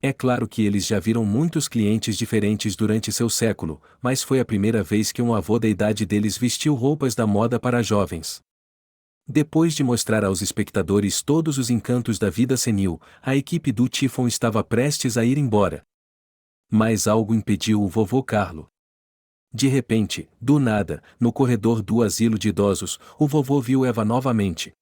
É claro que eles já viram muitos clientes diferentes durante seu século, mas foi a primeira vez que um avô da idade deles vestiu roupas da moda para jovens. Depois de mostrar aos espectadores todos os encantos da vida senil, a equipe do Tiffon estava prestes a ir embora. Mas algo impediu o vovô Carlo. De repente, do nada, no corredor do asilo de idosos, o vovô viu Eva novamente.